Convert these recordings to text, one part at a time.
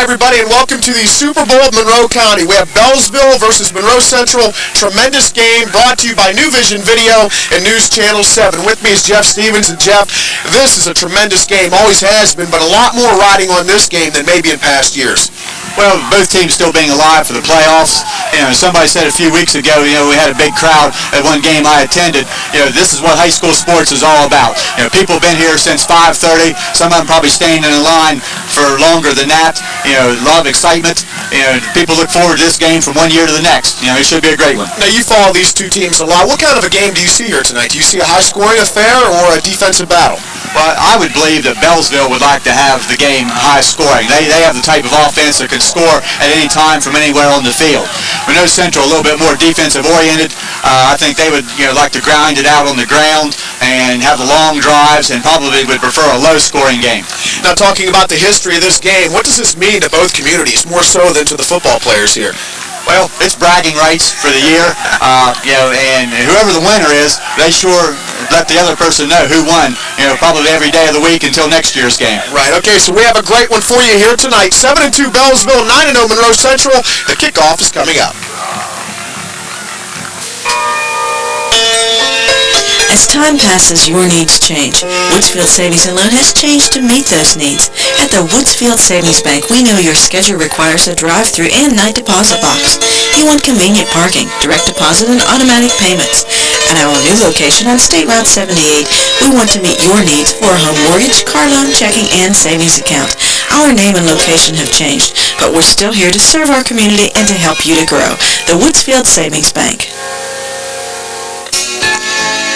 everybody, and welcome to the Super Bowl of Monroe County. We have Beallsville versus Monroe Central. Tremendous game brought to you by New Vision Video and News Channel 7. With me is Jeff Stevens. And Jeff, this is a tremendous game, always has been, but a lot more riding on this game than maybe in past years. Well, both teams still being alive for the playoffs. Somebody said a few weeks ago, we had a big crowd at one game I attended. This is what high school sports is all about. People have been here since 5:30. Some of them probably staying in the line for longer than that. A lot of excitement. People look forward to this game from one year to the next. It should be a great one. Now, you follow these two teams a lot. What kind of a game do you see here tonight? Do you see a high-scoring affair or a defensive battle? Well, I would believe that Beallsville would like to have the game high-scoring. They have the type of offense that can score at any time from anywhere on the field. Monroe Central a little bit more defensive-oriented. I think they would like to grind it out on the ground and have the long drives, and probably would prefer a low-scoring game. Now, talking about the history of this game, what does this mean to both communities, more so than to the football players here? Well, it's bragging rights for the year, and whoever the winner is, they sure let the other person know who won, probably every day of the week until next year's game. Right, okay, so we have a great one for you here tonight. 7-2 Beallsville, 9-0 Monroe Central. The kickoff is coming up. As time passes, your needs change. Woodsfield Savings and Loan has changed to meet those needs. At the Woodsfield Savings Bank, we know your schedule requires a drive-through and night deposit box. You want convenient parking, direct deposit, and automatic payments. At our new location on State Route 78, we want to meet your needs for a home mortgage, car loan, checking, and savings account. Our name and location have changed, but we're still here to serve our community and to help you to grow. The Woodsfield Savings Bank.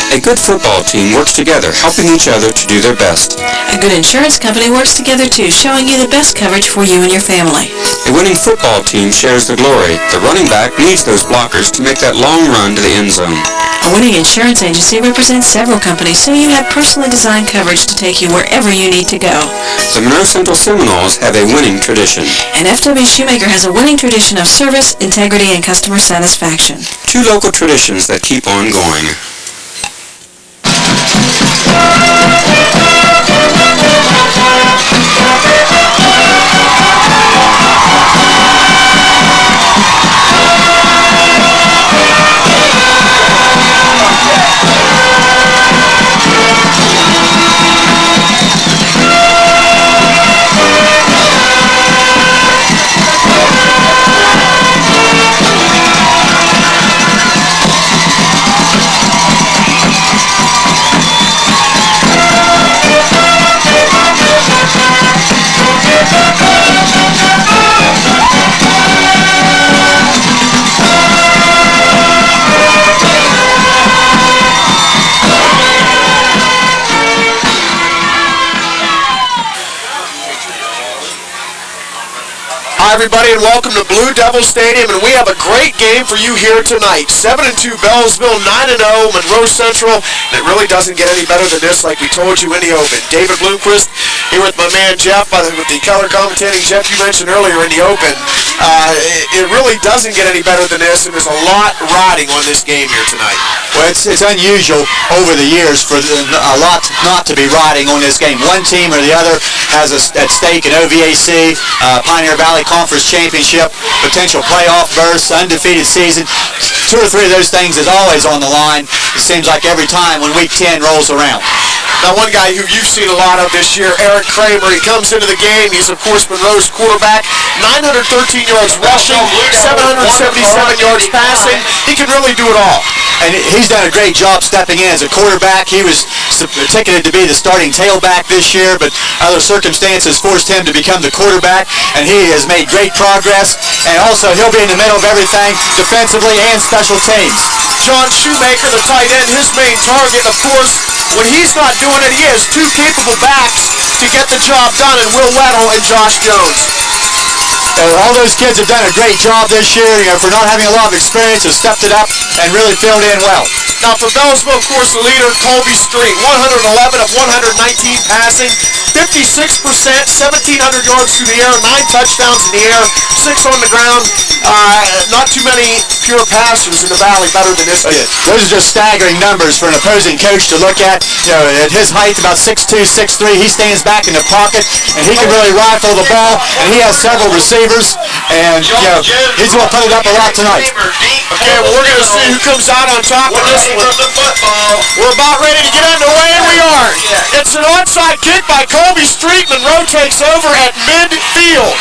A good football team works together, helping each other to do their best. A good insurance company works together too, showing you the best coverage for you and your family. A winning football team shares the glory. The running back needs those blockers to make that long run to the end zone. A winning insurance agency represents several companies, so you have personally designed coverage to take you wherever you need to go. The Monroe Central Seminoles have a winning tradition. And FW Shoemaker has a winning tradition of service, integrity, and customer satisfaction. Two local traditions that keep on going. Hi, everybody, and welcome to Blue Devil Stadium, and we have a great game for you here tonight. 7-2 Beallsville, 9-0 Monroe Central, and it really doesn't get any better than this, like we told you in the open. David Bloomquist here with my man Jeff, with the color commentating. Jeff, you mentioned earlier in the open, it really doesn't get any better than this, and there's a lot riding on this game here tonight. Well, it's unusual over the years for a lot not to be riding on this game. One team or the other has at stake an OVAC, Pioneer Valley Conference Championship, potential playoff berths, undefeated season. Two or three of those things is always on the line. It seems like every time when Week 10 rolls around. Now, one guy who you've seen a lot of this year, Eric Kramer, he comes into the game. He's, of course, Monroe's quarterback. 913 yards rushing, 777 yards passing. He can really do it all. And he's done a great job stepping in as a quarterback. He was ticketed to be the starting tailback this year, but other circumstances forced him to become the quarterback, and he has made great progress. And also, he'll be in the middle of everything, defensively and special teams. John Shoemaker, the tight end, his main target, of course, when he's not doing it, he has two capable backs to get the job done, and Will Weddle and Josh Jones. All those kids have done a great job this year, for not having a lot of experience, have stepped it up and really filled in well. Now for Beallsville, of course, the leader, Colby Street, 111 of 119 passing, 56%, 1,700 yards through the air, 9 touchdowns in the air, 6 on the ground. Not too many pure passers in the Valley better than this kid. Those are just staggering numbers for an opposing coach to look at. You know, at his height, about 6'2", 6'3", he stands back in the pocket, and he can really rifle the ball, and he has several receivers, and you know, he's going to put it up a lot tonight. Okay, well, we're going to see who comes out on top of this one. We're about ready to get underway, and we are. It's an onside kick by Colby Street. Monroe takes over at midfield.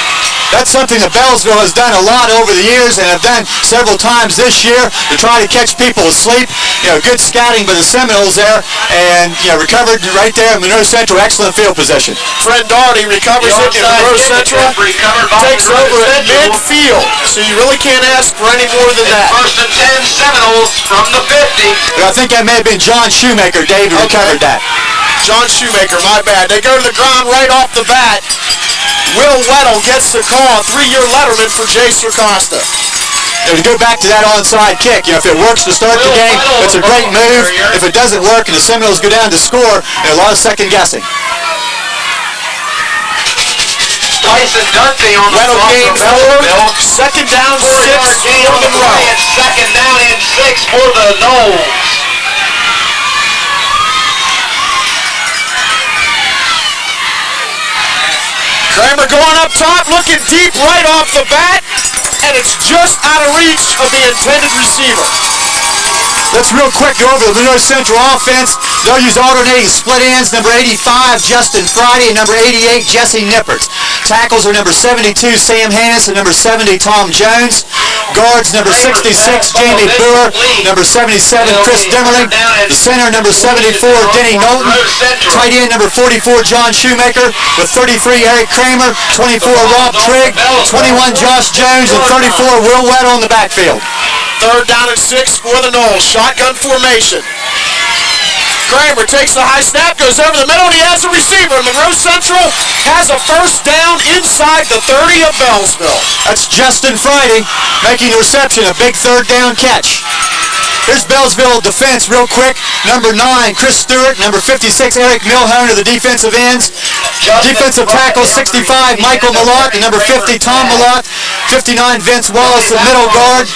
That's something that Beallsville has done a lot over the years and have done several times this year to try to catch people asleep. You know, good scouting by the Seminoles there, and you know, recovered right there in Monroe Central. Excellent field position. Fred Doherty recovers it in Monroe Central, takes over at midfield. So you really can't ask for any more than that. First and 10 Seminoles from the 50. I think that may have been John Shoemaker, Dave, who recovered that. John Shoemaker, my bad. They go to the ground right off the bat. Will Weddle gets the call, 3-year letterman for Jace Acosta. And to go back to that onside kick, you know, if it works to start the game, it's a great move. If it doesn't work and the Seminoles go down to score, a lot of second guessing. Tyson Dunphy on the Weddle gains 4, second down 6 for Monroe. Second down and 6 for the Noles. Kramer going up top, looking deep right off the bat, and it's just out of reach of the intended receiver. Let's real quick go over the Monroe Central offense. They'll use alternating split ends, number 85, Justin Friday, and number 88, Jesse Nippert. Tackles are number 72, Sam Hannis, and number 70, Tom Jones. Guards, number 66, Jamie Boer, number 77, Chris Demmerling. The center, number 74, Denny Knowlton. Tight end, number 44, John Shoemaker. With 33, Eric Kramer. 24, Rob Trigg. 21, Josh Jones. And 34, Will Weddle in the backfield. Third down and 6 for the Noles. Shotgun formation. Kramer takes the high snap, goes over the middle, and he has a receiver. Monroe Central has a first down inside the 30 of Beallsville. That's Justin Friday making the reception, a big third down catch. Here's Beallsville defense real quick. Number 9, Chris Stewart. Number 56, Eric Milhone are the defensive ends. Defensive tackle, 65, Michael Malott. And number 50, Tom Malott. 59, Vince Wallace, the middle guard.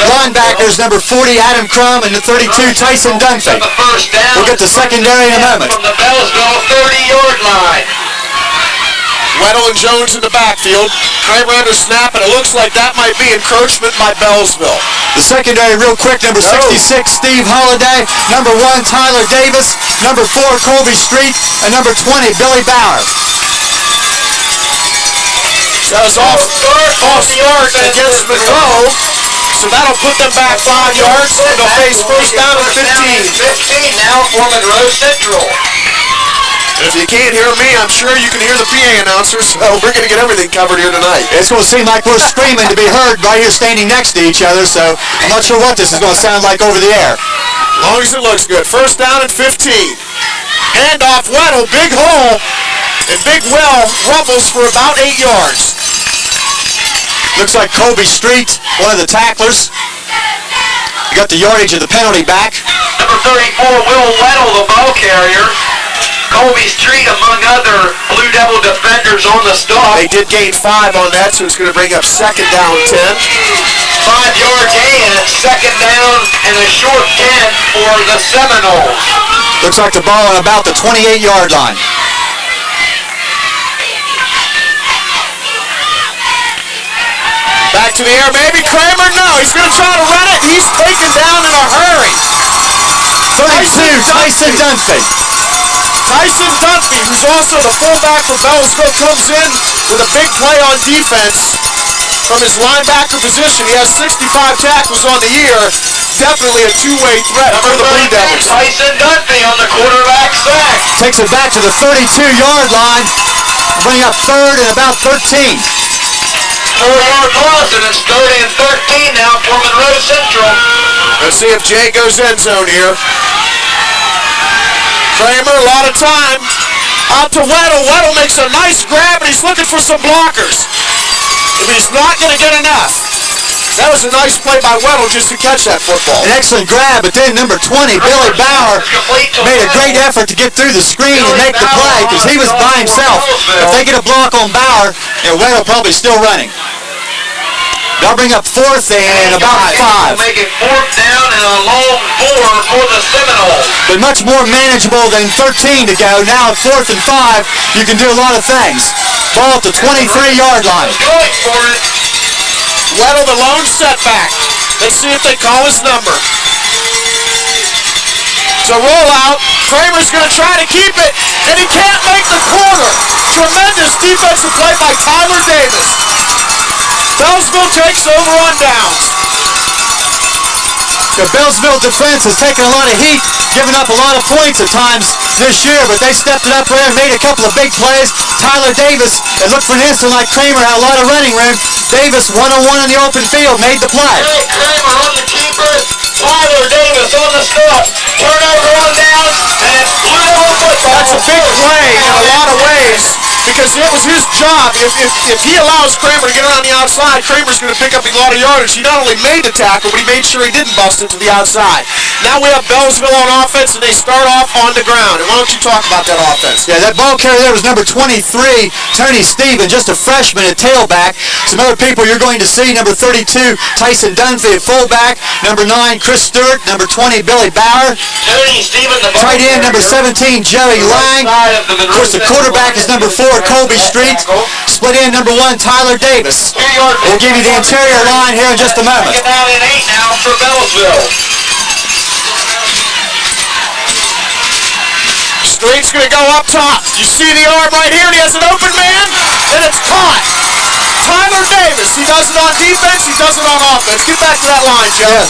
Linebackers, number 40, Adam Crum. And the 32, Tyson Dunphy. We'll get the secondary in a moment. From the Beallsville 30-yard line. Weddle and Jones in the backfield. Kramer under snap, and it looks like that might be encroachment by Beallsville. The secondary real quick, number 66, Steve Holliday. Number 1, Tyler Davis. Number 4, Colby Street. And number 20, Billy Bauer. That was off start against Monroe. So that'll put them back 5 yards, and they'll face first down and 15. 15 now for Monroe Central. And if you can't hear me, I'm sure you can hear the PA announcer, so we're going to get everything covered here tonight. It's going to seem like we're screaming to be heard right here standing next to each other, so I'm not sure what this is going to sound like over the air. As long as it looks good. First down and 15. Hand off Weddle, big hole, and Big Will rumbles for about 8 yards. Looks like Colby Street, one of the tacklers. You got the yardage of the penalty back. Number 34, Will Weddle, the ball carrier. Colby Street, among other Blue Devil defenders on the stop. They did gain 5 on that, so it's going to bring up second down 10. 5-yard gain, second down, and a short 10 for the Seminoles. Looks like the ball on about the 28-yard line. Back to the air, maybe Kramer. No, he's going to try to run it. He's taken down in a hurry. 32, Tyson Dunphy. Tyson Dunphy, who's also the fullback for Beallsville, comes in with a big play on defense from his linebacker position. He has 65 tackles on the year. Definitely a two-way threat for the Blue Devils. Tyson Dunphy on the quarterback sack. Takes it back to the 32-yard line. Bring up third and about 13. 4-yard loss, and it's 30 and 13 now for Monroe Central. Let's see if Jay goes end zone here. Kramer, a lot of time. Out to Weddle. Weddle makes a nice grab, and he's looking for some blockers. If he's not going to get enough. That was a nice play by Weddle just to catch that football. An excellent grab, but then number 20, Billy Bauer, made a great effort to get through the screen and make the play because he was by himself. If they get a block on Bauer, Weddle probably still running. They'll bring up 4th and about 5. Make it 4th down and a long 4 for the Seminoles. But much more manageable than 13 to go. Now at 4th and 5, you can do a lot of things. Ball at the 23-yard line. Going for it. Weddle the lone setback. Let's see if they call his number. It's a rollout. Kramer's going to try to keep it, and he can't make the corner. Tremendous defensive play by Tyler Davis. Beallsville takes over on downs. The Beallsville defense has taken a lot of heat, given up a lot of points at times this year, but they stepped it up there and made a couple of big plays. Tyler Davis, it looked for an instant like Kramer had a lot of running room. Davis, one-on-one in the open field, made the play. Kramer on the keeper. Tyler Davis on the stop. Turnover on downs, and Blue Devil football. That's a big play in a lot of ways because it was his job. If he allows Kramer to get around the outside, Kramer's going to pick up a lot of yardage. He not only made the tackle, but he made sure he didn't bust it to the outside. Now we have Beallsville on offense, and they start off on the ground. And why don't you talk about that offense? Yeah, that ball carrier there was number 23, Tony Stevens, just a freshman at tailback. Some other people you're going to see, number 32, Tyson Dunphy at fullback, number 9, Chris Stewart, number 20, Billy Bauer. Tony Stevens, the Tight end, number 17, Joey Lang. Of course, the quarterback is number 4, Colby Street. Split end, number 1, Tyler Davis. We'll give you the interior line here in just a moment. Down in 8 now for Beallsville. Street's going to go up top. You see the arm right here, and he has an open man, and it's caught. Tyler Davis, he does it on defense, he does it on offense. Get back to that line, Joe.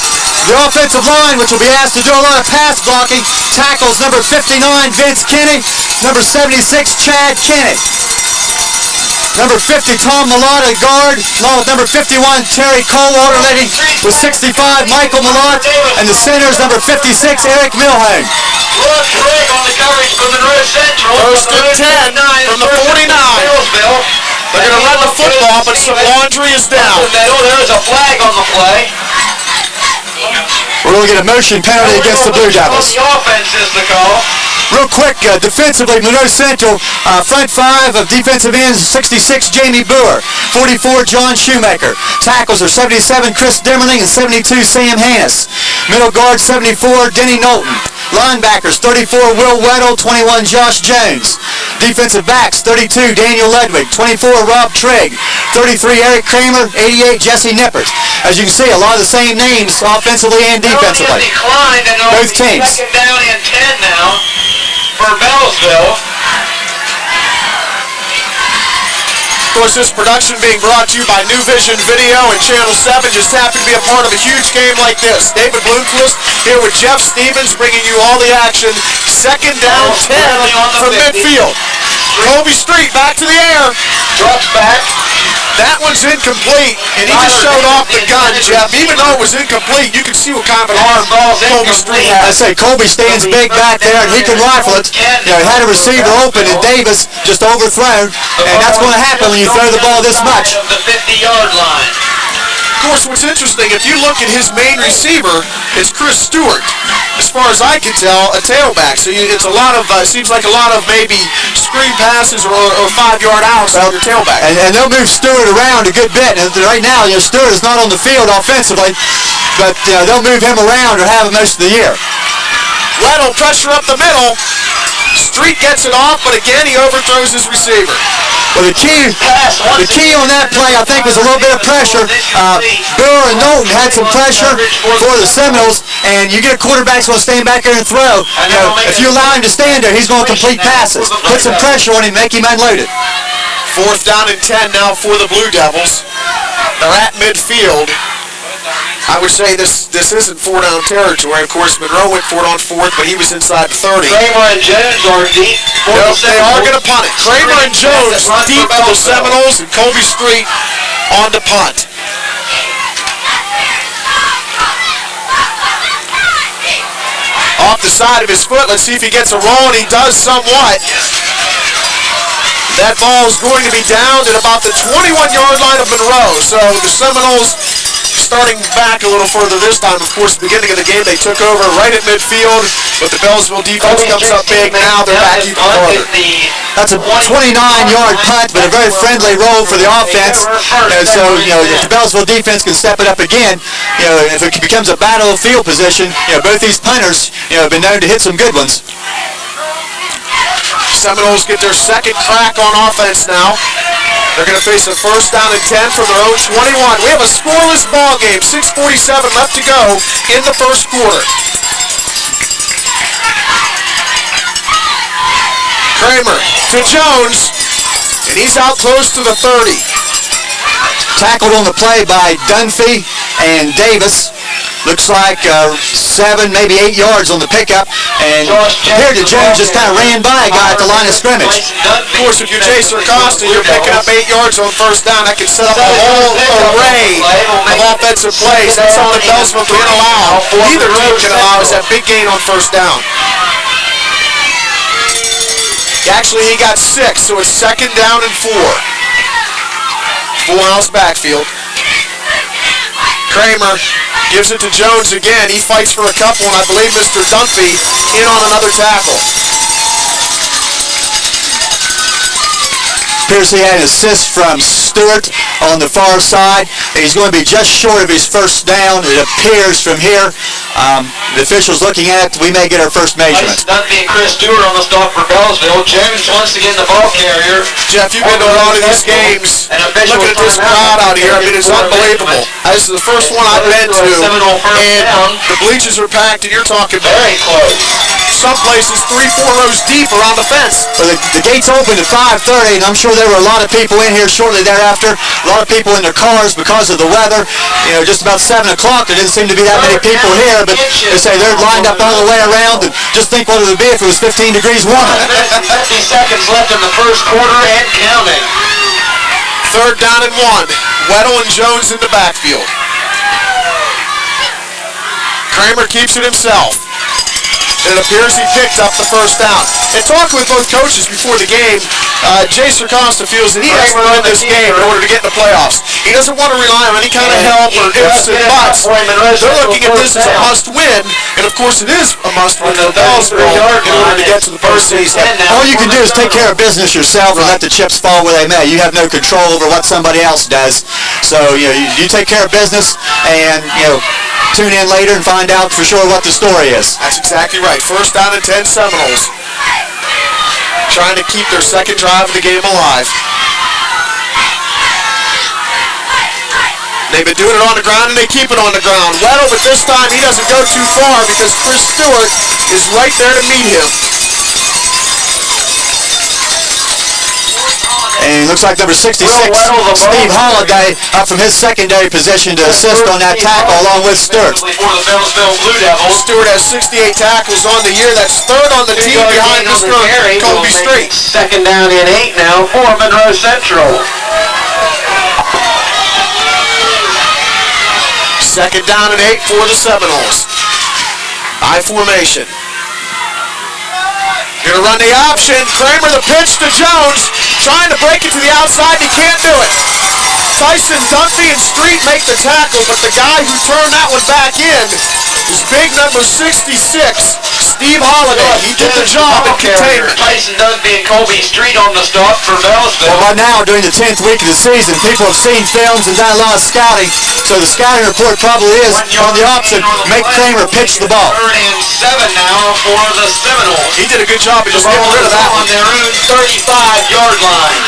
The offensive line, which will be asked to do a lot of pass blocking, tackles number 59, Vince Kinney, number 76, Chad Kinney. Number 50, Tom Malott at guard, along with number 51, Terry Coldwater, leading with 65, Michael Malott, and the centers, number 56, Eric Milhane. Rook Craig on the coverage for Monroe Central. First and 10 from the 49. They're going to run the football, but some laundry is down. There's a flag on the play. We're going to get a motion penalty against the Blue Devils. The offense is the call. Real quick, defensively, Monroe Central, front 5 of defensive ends, 66, Jamie Boer, 44, John Shoemaker. Tackles are 77, Chris Dimmerling, and 72, Sam Hannis. Middle guard, 74, Denny Knowlton. Linebackers, 34, Will Weddle, 21, Josh Jones. Defensive backs, 32, Daniel Ledwig, 24, Rob Trigg, 33, Eric Kramer, 88, Jesse Nippert. As you can see, a lot of the same names offensively and defensively. Both teams. Second down and 10 now for Beallsville. Of course, this production being brought to you by New Vision Video and Channel 7. Just happy to be a part of a huge game like this. David Bloomquist here with Jeff Stevens bringing you all the action. Second down 10 from midfield. Colby Street back to the air. Drops back. That one's incomplete, and he just showed off the gun, Jeff. Even though it was incomplete, you can see what kind of an arm Colby Street I has. say Colby stands big back there, and he can rifle it. You know, he had a receiver open, and Davis just overthrown, and that's going to happen when you throw the ball this much. The 50-yard line. Of course, what's interesting, if you look at his main receiver, it's Chris Stewart. As far as I can tell, a tailback. So it's a lot of, seems like a lot of maybe screen passes or 5-yard outs on your tailback. And they'll move Stewart around a good bit. And right now, Stewart is not on the field offensively, but they'll move him around or have him most of the year. Weddle pressure up the middle. Street gets it off, but again, he overthrows his receiver. Well, the key on that play, I think, was a little bit of pressure. Boer and Knowlton had some pressure for the Seminoles, and you get a quarterback who's going to stand back there and throw. If you allow him to stand there, he's going to complete passes. Put some pressure on him, make him unloaded. Fourth down and 10 now for the Blue Devils. They're at midfield. I would say this isn't 4-down territory. Of course, Monroe went for it on 4th, but he was inside the 30. Kramer and Jones are deep. Nope, they are going to punt it. Kramer and Jones deep for the Seminoles, and Colby Street on the punt. Off the side of his foot. Let's see if he gets a roll, and he does somewhat. That ball is going to be down at about the 21-yard line of Monroe. So the Seminoles starting back a little further this time. Of course, at the beginning of the game, they took over right at midfield, but the Beallsville defense comes up big. Now they're back even farther. That's a 29-yard punt, but a very friendly roll for the offense. And so, if the Beallsville defense can step it up again, if it becomes a battle of field position, both these punters, have been known to hit some good ones. Seminoles get their second crack on offense now. They're going to face a first down and 10 from their own 21. We have a scoreless ball game. 6:47 left to go in the first quarter. Kramer to Jones, and he's out close to the 30. Tackled on the play by Dunphy and Davis. Looks like 7, maybe 8 yards on the pickup, and here to Jones just kind of ran by a guy at the line of scrimmage. Of course, if you're Jason Acosta, you're picking up 8 yards on first down. That can set up a whole array of offensive plays. That's all that Beallsville can allow. Neither team can allow is that big gain on first down. Actually, he got 6, so it's second down and 4. Full house backfield. Kramer gives it to Jones again. He fights for a couple, and I believe Mr. Dunphy in on another tackle. Appears he had an assist from Stewart on the far side. He's going to be just short of his first down, it appears from here. The officials looking at it, we may get our first measurement. Dunphy and Chris Stewart on the stop for Beallsville. Jones once again the ball carrier. Jeff, you've been to a lot of these games. Looking at this crowd out here, I mean, it's unbelievable. This is the first one I've been to, and the bleachers are packed, and you're talking very close. Some places 3-4 rows deep around the fence. Well, the gates opened at 5:30, and I'm sure there were a lot of people in here shortly thereafter. A lot of people in their cars because of the weather. Just about 7 o'clock, there didn't seem to be that many people here, but they say they're lined up all the way around, and just think what it would be if it was 15 degrees warmer. 50 seconds left in the first quarter and counting. Third down and 1. Weddle and Jones in the backfield. Kramer keeps it himself. It appears he picked up the first down. And talking with both coaches before the game, Jason Acosta feels that he has to win this game in order to get in the playoffs. He doesn't want to rely on any kind of help or ifs and buts. They're looking at this as a must-win, and of course it is a must-win for Beallsville in order to get to the postseason. All you can do is take care of business yourself and let the chips fall where they may. You have no control over what somebody else does. So you take care of business, and tune in later and find out for sure what the story is. That's exactly right. First down and 10 Seminoles. Trying to keep their second drive of the game alive. They've been doing it on the ground, and they keep it on the ground. Weddle, but this time he doesn't go too far because Chris Stewart is right there to meet him. And it looks like number 66, Steve Holliday, up from his secondary position to assist on that tackle along with Stewart. Stewart has 68 tackles on the year. That's third on the team behind Mr. Kobe Street. Second down and 8 now for Monroe Central. Second down and 8 for the Seminoles. I formation. Gonna run the option. Kramer the pitch to Jones. Trying to break it to the outside. He can't do it. Tyson, Dunphy, and Street make the tackle, but the guy who turned that one back in is big number 66, Steve Holliday. He did the job in containment. Tyson, Dunphy, and Kobe Street on the stop for Beallsville. Well, right now, during the 10th week of the season, people have seen films and done a lot of scouting, so the scouting report probably is on the option, make Kramer pitch the ball. Third and 7 now for the Seminoles. He did a good job of just getting rid of that on one. their own 35-yard line.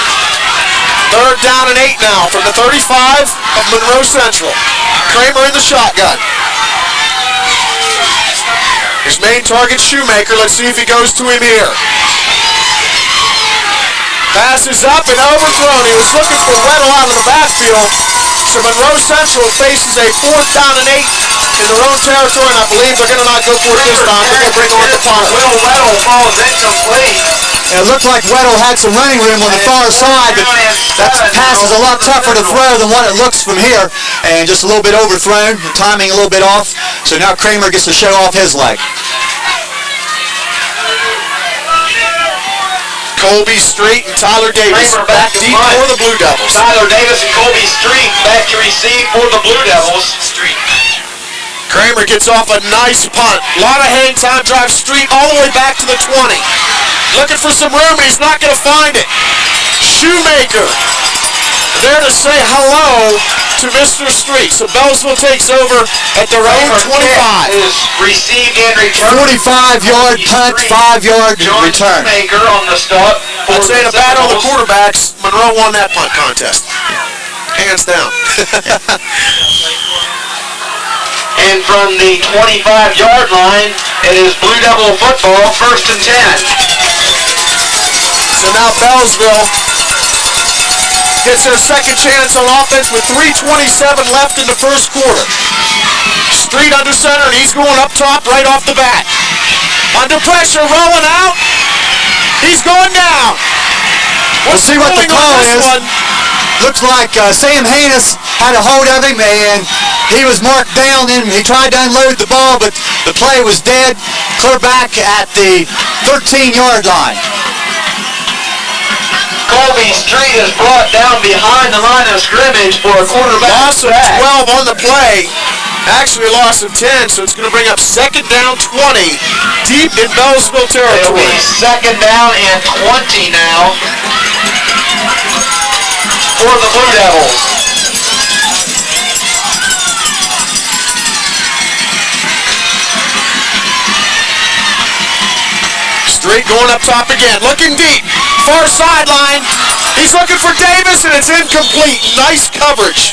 Third down and 8 now from the 35 of Monroe Central. Kramer in the shotgun. His main target, Shoemaker. Let's see if he goes to him here. Pass is up and overthrown. He was looking for Weddle out of the backfield. So Monroe Central faces a fourth down and 8 in their own territory, and I believe they're going to not go for it this time. They're going to bring on the punt. Will Weddle falls incomplete. It looked like Weddle had some running room on the far side, but that pass is a lot tougher to throw than what it looks from here. And just a little bit overthrown, timing a little bit off. So now Kramer gets to show off his leg. Colby Street and Tyler Davis Kramer back back in deep front. for the Blue Devils. Tyler Davis and Colby Street back to receive for the Blue Devils. Kramer gets off a nice punt. A lot of hang time, drive Street all the way back to the 20. Looking for some room, and he's not going to find it. Shoemaker there to say hello to Mr. Street. So Beallsville takes over at their own 25. Is received and returned. 45-yard punt, 5-yard John return. Shoemaker on the stop. I'd say to battle the quarterbacks, Monroe won that punt contest. Hands down. And from the 25-yard line, it is Blue Devil football, 1st and 10. So now Beallsville gets their second chance on offense with 3:27 left in the first quarter. Street under center, and he's going up top right off the bat. Under pressure, rolling out. He's going down. We'll see what the call is. Looks like Sam Hanus had a hold of him, and he was marked down, and he tried to unload the ball, but the play was dead. Clear back at the 13-yard line. Colby Street is brought down behind the line of scrimmage for a quarterback Loss of sack. 12 on the play. Actually a loss of 10, so it's going to bring up second down 20 deep in Beallsville It'll territory. be second down and 20 now for the Blue Devils. Street going up top again, looking deep, far sideline. He's looking for Davis, and it's incomplete. Nice coverage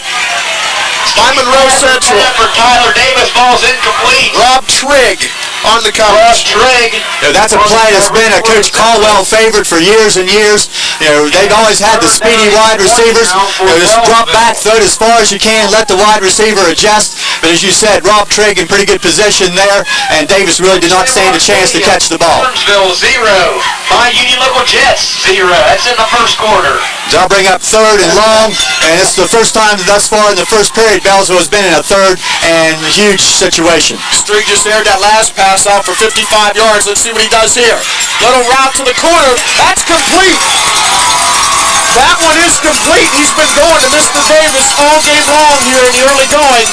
by Monroe Central. For Tyler Davis, ball's incomplete. Rob Trigg on the Rob coverage. Trigg. That's a play that's been a Coach Caldwell favorite for years and years. They've always had the speedy wide receivers. Just drop back, throw it as far as you can, let the wide receiver adjust. But as you said, Rob Trigg in pretty good position there, and Davis really did not stand a chance to catch the ball. Beallsville 0. By Union Local Jets 0. That's in the first quarter. They'll bring up 3rd and long, and it's the first time thus far in the first period Beallsville has been in a 3rd and huge situation. Street just aired that last pass out for 55 yards. Let's see what he does here. Little route to the corner. That's complete. That one is complete. He's been going to Mr. Davis all game long here in the early going.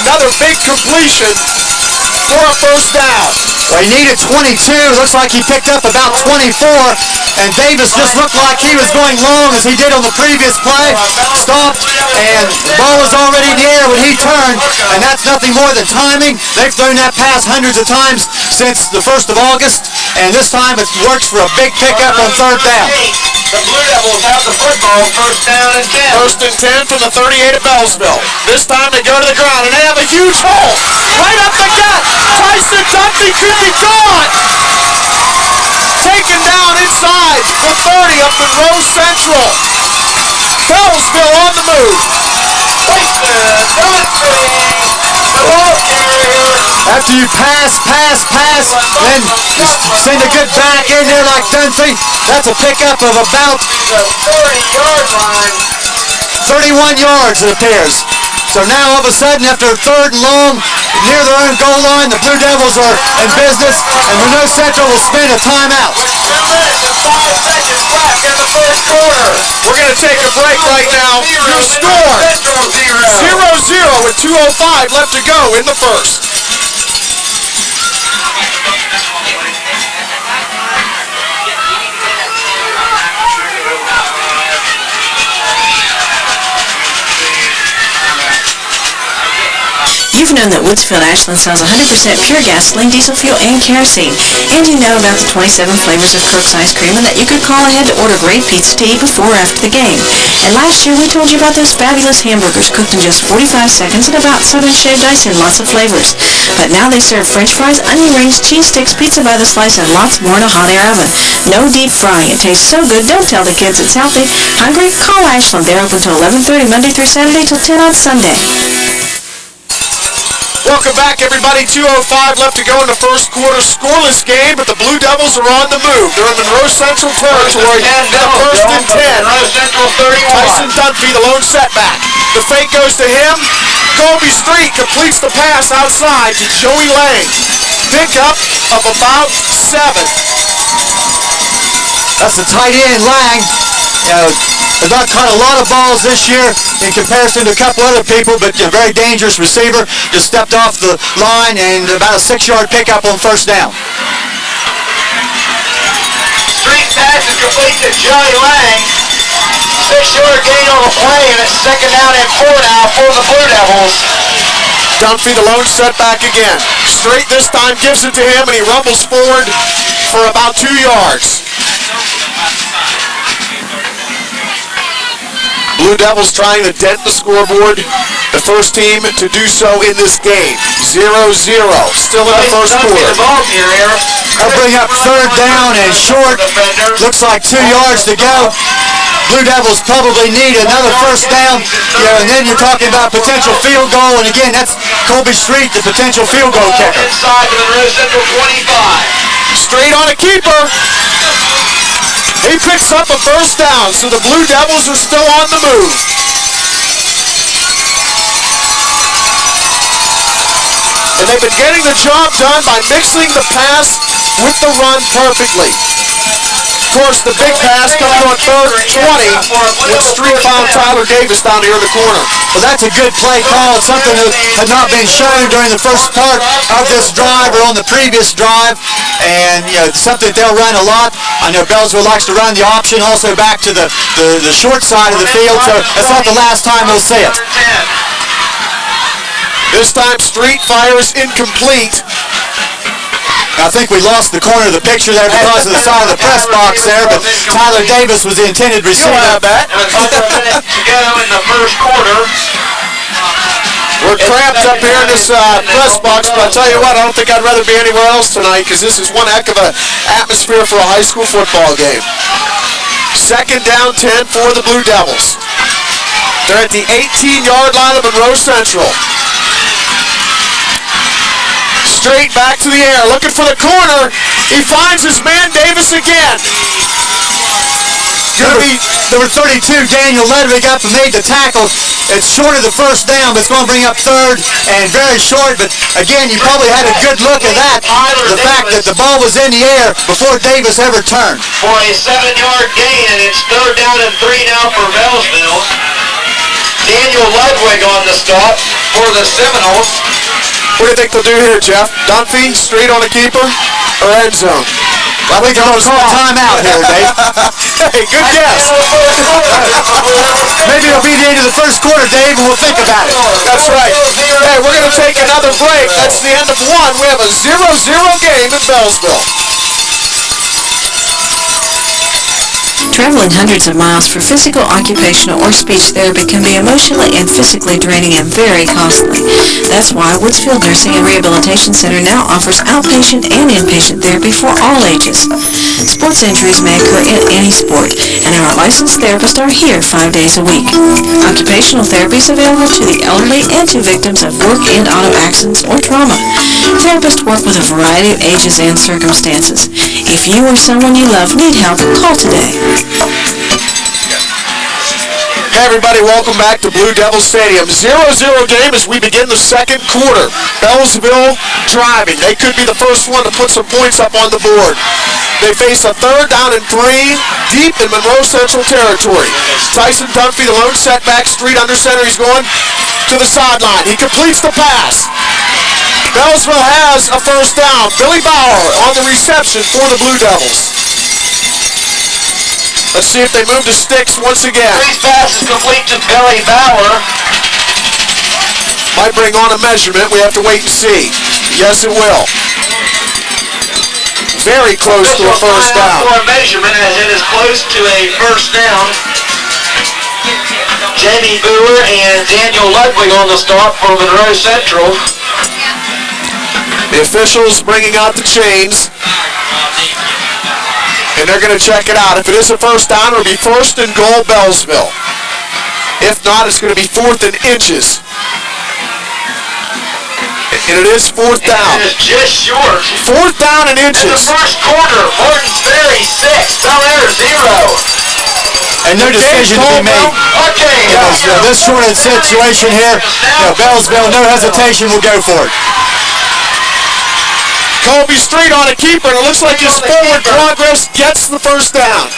Another big completion for a first down. Well, he needed 22. Looks like he picked up about 24. And Davis just looked like he was going long as he did on the previous play. Stopped, and the ball was already in the air when he turned. And that's nothing more than timing. They've thrown that pass hundreds of times since the 1st of August. And this time it works for a big pickup on 3rd down. The Blue Devils have the football, 1st down and 10. First and 10 from the 38 of Beallsville. This time they go to the ground, and they have a huge hole right up the gut. Tyson Duffy could be gone. Taken down inside the 30 of Monroe Central. Beallsville on the move. After you pass, then send a good back in there like Dunphy, that's a pickup of about 31 yards, it appears. So now all of a sudden, after 3rd and long, near their own goal line, the Blue Devils are in business, and Monroe Central will spin a timeout. 2 minutes and 5 seconds left in the first quarter. We're going to take a break right now. Your score, 0-0 with 2:05 left to go in the first. You've known that Woodsfield Ashland sells 100% pure gasoline, diesel fuel, and kerosene. And you know about the 27 flavors of Kirk's ice cream, and that you could call ahead to order great pizza to eat before or after the game. And last year we told you about those fabulous hamburgers cooked in just 45 seconds and about southern shaved ice in lots of flavors. But now they serve french fries, onion rings, cheese sticks, pizza by the slice, and lots more in a hot air oven. No deep frying. It tastes so good, don't tell the kids it's healthy. Hungry? Call Ashland. They're open till 11:30 Monday through Saturday till 10 on Sunday. Welcome back, everybody. 2:05 left to go in the first quarter. Scoreless game, but the Blue Devils are on the move. They're in Monroe Central territory. First and 10. Monroe Central 31. Tyson Dunphy, the lone setback. The fake goes to him. Colby Street completes the pass outside to Joey Lang. Pickup of about 7. That's the tight end, Lang. Has not caught a lot of balls this year in comparison to a couple other people, but a very dangerous receiver. Just stepped off the line and about a 6-yard pickup on first down. Street pass is complete to Joey Lang. 6-yard gain on the play, and it's second down and 4 now for the Blue Devils. Dunphy, the lone setback again. Straight this time gives it to him, and he rumbles forward for about 2 yards. Blue Devils trying to dent the scoreboard. The first team to do so in this game. 0-0. Still in the first quarter. They'll bring up third down and short. Looks like 2 yards to go. Blue Devils probably need another first down. And then you're talking about potential field goal. And again, that's Colby Street, the potential field goal kicker. Inside to the Monroe Central 25. Straight on a keeper. He picks up a first down, so the Blue Devils are still on the move. And they've been getting the job done by mixing the pass with the run perfectly. Of course, the big pass coming on third and 20 with Street found Tyler Davis down here in the corner. Well, that's a good play call. It's something that had not been shown during the first part of this drive or on the previous drive. And, it's something that they'll run a lot. I know Beallsville likes to run the option also back to the short side of the field, so that's not the last time we'll see it. This time, Street fires incomplete. I think we lost the corner of the picture there because of the side of the press box there, but Tyler Davis was the intended receiver. And under a minute to go in the first quarter. We're cramped up here in this press box, but I'll tell you what, I don't think I'd rather be anywhere else tonight because this is one heck of an atmosphere for a high school football game. Second down 10 for the Blue Devils. They're at the 18-yard line of Monroe Central. Straight back to the air, looking for the corner. He finds his man Davis again. Number 32, Daniel Ledwig up and made the tackle. It's short of the first down, but it's going to bring up third and very short. But again, you probably had a good look at that. The fact that the ball was in the air before Davis ever turned. For a 7-yard gain, and it's third down and 3 now for Beallsville. Daniel Ledwig on the stop for the Seminoles. What do you think they'll do here, Jeff? Dunphy, straight on a keeper, or end zone? I think they're going to call a timeout here, Dave. Hey, good guess. Maybe it'll be the end of the first quarter, Dave, and we'll think about it. That's right. Hey, we're going to take another break. That's the end of one. We have a 0-0 game in Beallsville. Traveling hundreds of miles for physical, occupational, or speech therapy can be emotionally and physically draining and very costly. That's why Woodsfield Nursing and Rehabilitation Center now offers outpatient and inpatient therapy for all ages. Sports injuries may occur in any sport, and our licensed therapists are here 5 days a week. Occupational therapy is available to the elderly and to victims of work and auto accidents or trauma. Therapists work with a variety of ages and circumstances. If you or someone you love need help, call today. Hey everybody, welcome back to Blue Devil Stadium. 0-0 game as we begin the second quarter. Beallsville driving. They could be the first one to put some points up on the board. They face a third down and 3 deep in Monroe Central territory. Tyson Dunphy, the lone setback, Street under center. He's going to the sideline. He completes the pass. Beallsville has a first down. Billy Bauer on the reception for the Blue Devils. Let's see if they move the sticks once again. Street pass is complete to Billy Bauer. Might bring on a measurement. We have to wait and see. Yes, it will. Very close to a first down. For a measurement as it is close to a first down. Jamie Boer and Daniel Ludwig on the start for Monroe Central. The officials bringing out the chains. And they're going to check it out. If it is a first down, it'll be first and goal Beallsville. If not, it's going to be 4th and inches. And it is 4th down. It is just short. 4th down and inches. In the first quarter, Martins Ferry 6, Bel Air 0. And no decision to be made. Okay. This sort of situation here, Beallsville, no hesitation, will go for it. Kobe Street on a keeper, and it looks like his forward progress gets the first down.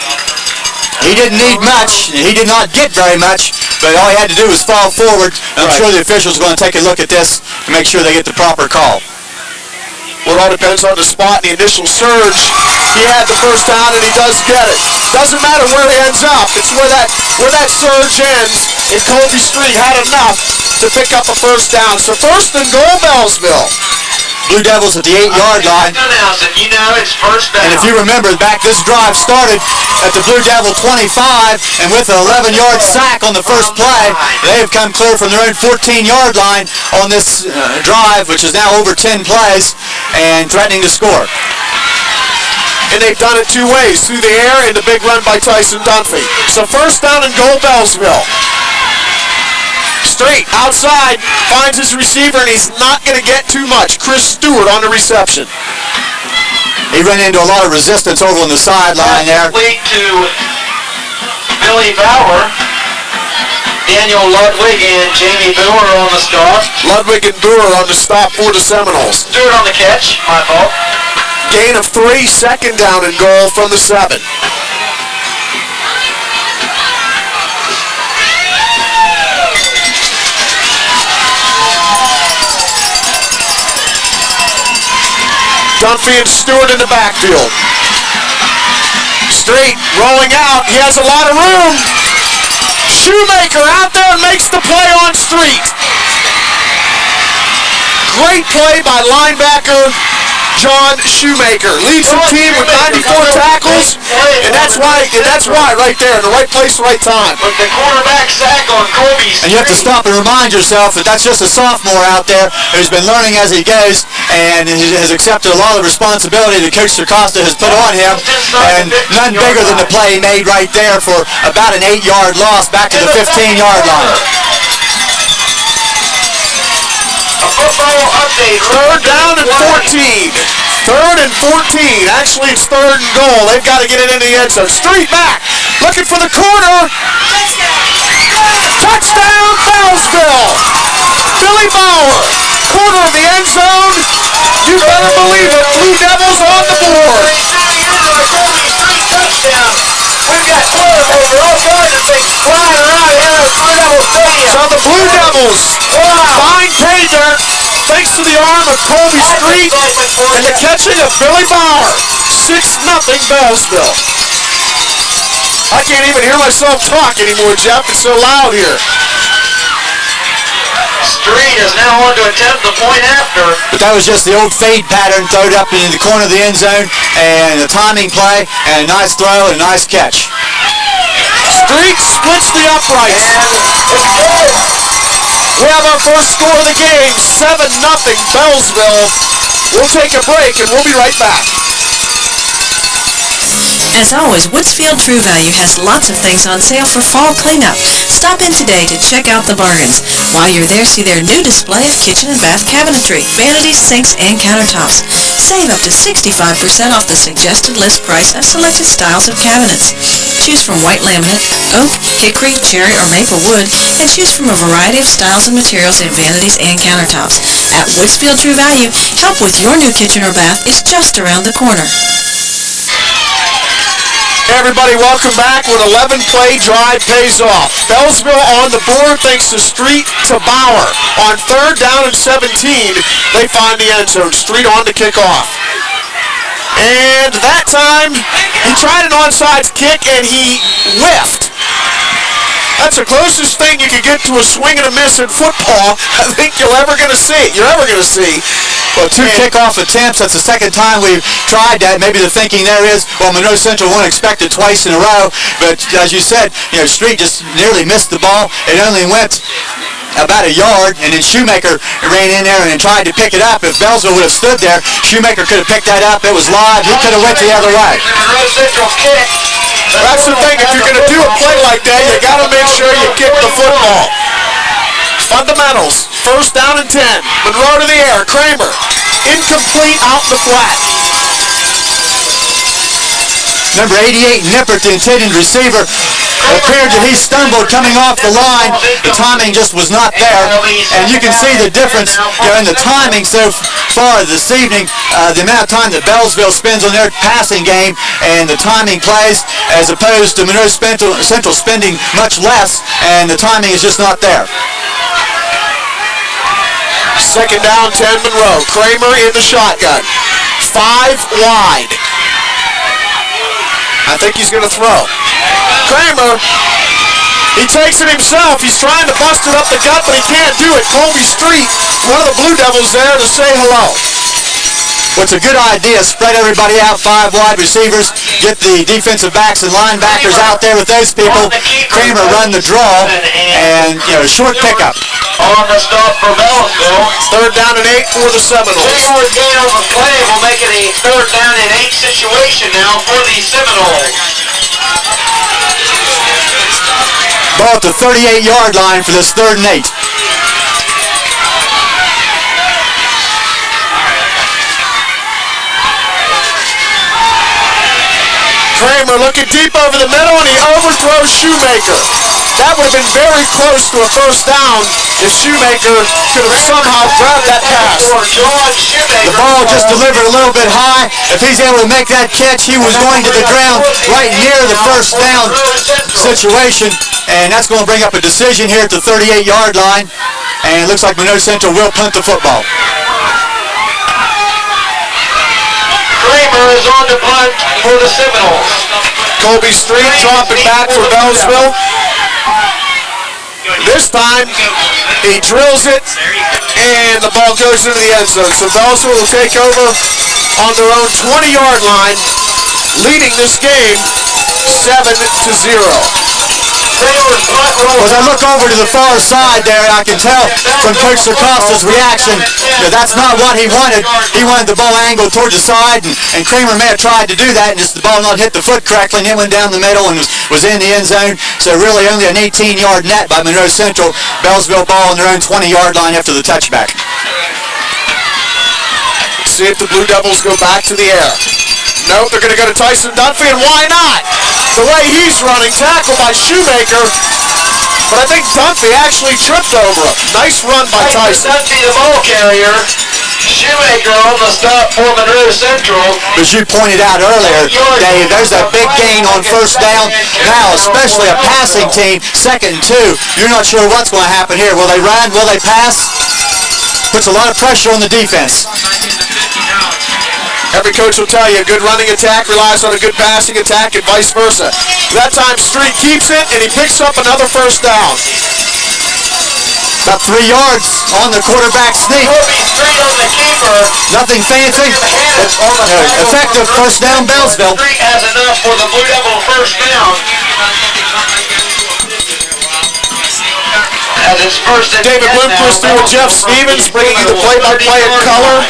He didn't need much. He did not get very much, but all he had to do was fall forward. I'm sure the officials are going to take a look at this to make sure they get the proper call. Well, it all depends on the spot and the initial surge. He had the first down, and he does get it. Doesn't matter where he ends up. It's where that surge ends, and Kobe Street had enough to pick up a first down. So first and goal, Beallsville. Blue Devils at the 8-yard line. You know it's first down. And if you remember back, this drive started at the Blue Devil 25, and with an 11-yard sack on the first play, they have come clear from their own 14-yard line on this drive, which is now over 10 plays, and threatening to score. And they've done it two ways, through the air and the big run by Tyson Dunphy. So first down and goal, Beallsville. Street outside, finds his receiver, and he's not going to get too much. Chris Stewart on the reception. He ran into a lot of resistance over on the sideline there. Complete to Billy Bauer, Daniel Ludwig, and Jamie Brewer on the stop. Ludwig and Brewer on the stop for the Seminoles. Stewart on the catch, my fault. Gain of 3, second down and goal from the 7. Dunphy and Stewart in the backfield. Street rolling out. He has a lot of room. Shoemaker out there and makes the play on Street. Great play by linebacker John Shoemaker. Leads the team with 94 tackles, and that's why right there, in the right place, right time. With the quarterback sack on Kobe Street. And you have to stop and remind yourself that that's just a sophomore out there who's been learning as he goes, and he has accepted a lot of responsibility that Coach Acosta has put on him, and none bigger than the play he made right there for about an 8-yard loss back to the 15-yard line. Football update. Third down and 14. Third and 14. Actually, it's third and goal. They've got to get it into the end zone. Street back. Looking for the corner. Touchdown, Beallsville. Billy Bauer. Corner of the end zone. You better believe it. Blue Devils on the board. Touchdown. We've got toilet paper, all kinds of things flying around here at Blue Devil Stadium. So the Blue Devils find pay dirt thanks to the arm of Kobe Street and the catching of Billy Bauer. 6-0 Beallsville. I can't even hear myself talk anymore, Jeff. It's so loud here. Street is now on to attempt the point after. But that was just the old fade pattern, thrown up into the corner of the end zone, and a timing play, and a nice throw, and a nice catch. Street splits the uprights. We have our first score of the game, 7-0 Beallsville. We'll take a break, and we'll be right back. As always, Woodsfield True Value has lots of things on sale for fall cleanup. Stop in today to check out the bargains. While you're there, see their new display of kitchen and bath cabinetry, vanities, sinks, and countertops. Save up to 65% off the suggested list price of selected styles of cabinets. Choose from white laminate, oak, hickory, cherry, or maple wood, and choose from a variety of styles and materials in vanities and countertops. At Woodsfield True Value, help with your new kitchen or bath is just around the corner. Hey everybody, welcome back when 11-play drive pays off. Beallsville on the board thanks to Street to Bauer. On third down and 17, they find the end zone. Street on to kick off. And that time, he tried an onside kick and he whiffed. That's the closest thing you could get to a swing and a miss in football I think you're ever going to see. Well, 2 kickoff attempts, that's the second time we've tried that. Maybe the thinking there is, well, Monroe Central won't expect it twice in a row. But as you said, Street just nearly missed the ball. It only went about a yard, and then Shoemaker ran in there and tried to pick it up. If Beallsville would have stood there, Shoemaker could have picked that up. It was live. He could have went the other way. Monroe Central kick. That's the thing. If you're going to do a play like that, you got to make sure you kick the football. Fundamentals. First down and 10. Monroe to the air. Kramer. Incomplete out in the flat. Number 88, Nippert, the intended receiver, appeared that he stumbled coming off the line. The timing just was not there, and you can see the difference in the timing so far this evening, the amount of time that Beallsville spends on their passing game and the timing plays, as opposed to Monroe Central spending much less, and the timing is just not there. Second down, 10 Monroe. Kramer in the shotgun. 5 wide. I think he's going to throw. Kramer, he takes it himself. He's trying to bust it up the gut, but he can't do it. Colby Street, one of the Blue Devils there to say hello. What's a good idea, spread everybody out, 5 wide receivers, get the defensive backs and linebackers out there with those people. Kramer run the draw, and, short pickup. On the stop for Beallsville. Third down and 8 for the Seminoles. 2-yard gain on the play will make it a third down and 8 situation now for the Seminoles. Ball at the 38-yard line for this 3rd and 8. Kramer looking deep over the middle, and he overthrows Shoemaker. That would have been very close to a first down if Shoemaker could have somehow grabbed that pass. The ball just delivered a little bit high. If he's able to make that catch, he was going to the ground right near the first down situation, and that's going to bring up a decision here at the 38-yard line, and it looks like Monroe Central will punt the football. Kramer is on the punt for the Seminoles. Colby Street dropping back for Beallsville. This time, he drills it, and the ball goes into the end zone. So Beallsville will take over on their own 20-yard line, leading this game 7-0. As I look over to the far side there, I can tell from Coach Sarcosta's reaction that that's not what he wanted. He wanted the ball angled toward the side, and Kramer may have tried to do that, and just the ball not hit the foot correctly, and it went down the middle and was in the end zone. So really only an 18-yard net by Monroe Central. Beallsville ball on their own 20-yard line after the touchback. See if the Blue Devils go back to the air. Nope, they're going to go to Tyson Dunphy, and why not? The way he's running, tackled by Shoemaker, but I think Dunphy actually tripped over him. Nice run by Tyson. Dunphy, the ball carrier. Shoemaker on the stop for Monroe Central. As you pointed out earlier, Dave, there's a big gain on first down. Now, especially a passing team, 2nd and 2. You're not sure what's going to happen here. Will they run? Will they pass? Puts a lot of pressure on the defense. Every coach will tell you a good running attack relies on a good passing attack and vice versa. That time Street keeps it, and he picks up another first down. About 3 yards on the quarterback sneak. Street on the keeper. Nothing fancy. Effective first down, Beallsville. Street has enough for the Blue Devil first down. As it's first and David Lindquist through with Jeff Stevens, bringing you the play-by-play in color.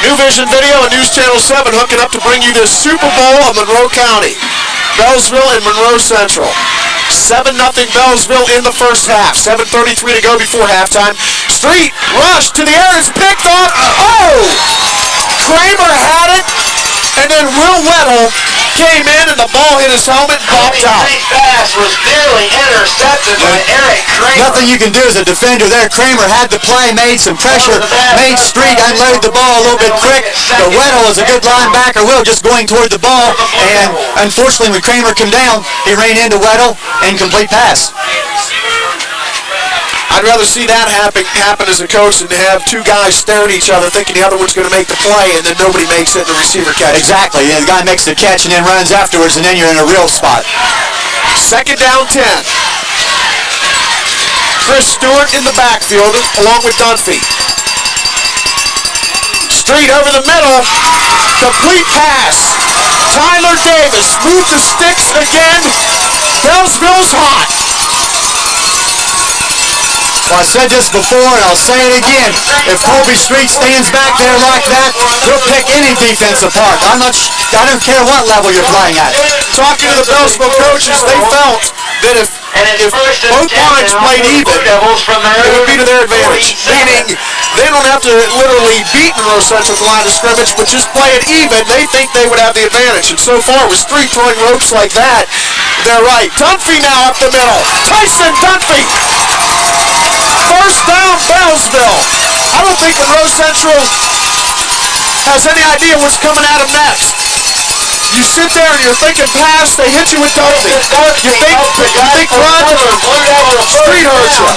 New Vision Video and News Channel 7 hooking up to bring you this Super Bowl of Monroe County. Beallsville and Monroe Central. 7-0 Beallsville in the first half. 7:33 to go before halftime. Street rush to the air is picked off. Oh! Kramer had it, and then Will Weddle came in, and the ball hit his helmet and popped out. Street pass was nearly intercepted by Eric Kramer. Nothing you can do as a defender there. Kramer had the play, made some pressure, made Street unload the ball a little bit quick. But Weddle is a good linebacker. Will just going toward the ball, and unfortunately when Kramer came down, he ran into Weddle, incomplete pass. I'd rather see that happen as a coach than to have two guys stare at each other thinking the other one's going to make the play, and then nobody makes it and the receiver catches. Exactly. The guy makes the catch and then runs afterwards, and then you're in a real spot. 2nd down 10. Chris Stewart in the backfield along with Dunphy. Street over the middle. Complete pass. Tyler Davis moved the sticks again. Beallsville's hot. Well, I said this before, and I'll say it again. If Colby Street stands back there like that, he'll pick any defense apart. I don't care what level you're playing at. Talking to the Beallsville coaches, they felt that if And it's if first and both 10 lines now played for the even, Blue Devils from their it would be to their own advantage. 47. Meaning, they don't have to literally beat Monroe Central at the line of scrimmage, but just play it even. They think they would have the advantage. And so far, with street throwing ropes like that, they're right. Dunphy now up the middle. Tyson Dunphy. First down, Beallsville. I don't think Monroe Central has any idea what's coming at them next. You sit there and you're thinking pass, they hit you with Dunphy. You think run, street hurts you.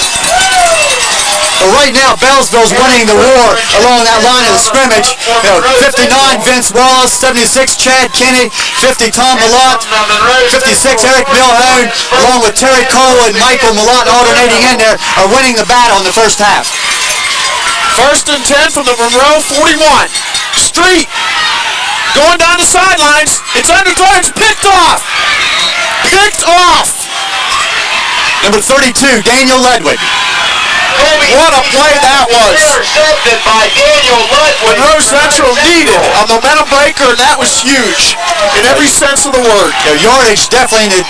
But right now, Beallsville's winning the war along that line of the scrimmage. 59, Vince Wallace. 76, Chad Kinney. 50, Tom Malott. 56, Eric Milhone, along with Terry Cole and Michael Malott alternating in there, are winning the battle in the first half. First and 10 from the Monroe 41. Street going down the sidelines. It's underthrown. It's picked off. Picked off. Number 32, Daniel Ledwig. What a play that was. Intercepted by Daniel Ludwig. Monroe Central needed a momentum breaker, and that was huge in every sense of the word. Yardage definitely an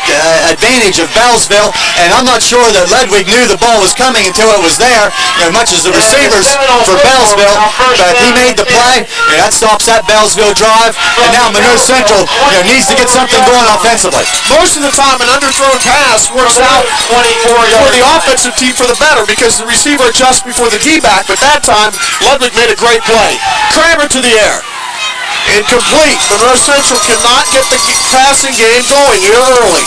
advantage of Beallsville, and I'm not sure that Ledwig knew the ball was coming until it was there, much as the receivers for Beallsville, but he made the play, and that stops that Beallsville drive, and now Monroe Central needs to get something going offensively. Most of the time, an underthrown pass works out for the offensive team for the better because the receiver adjusts before the D-back, but that time, Ludwig made a great play. Kramer to the air. Incomplete. Monroe Central cannot get the passing game going here early.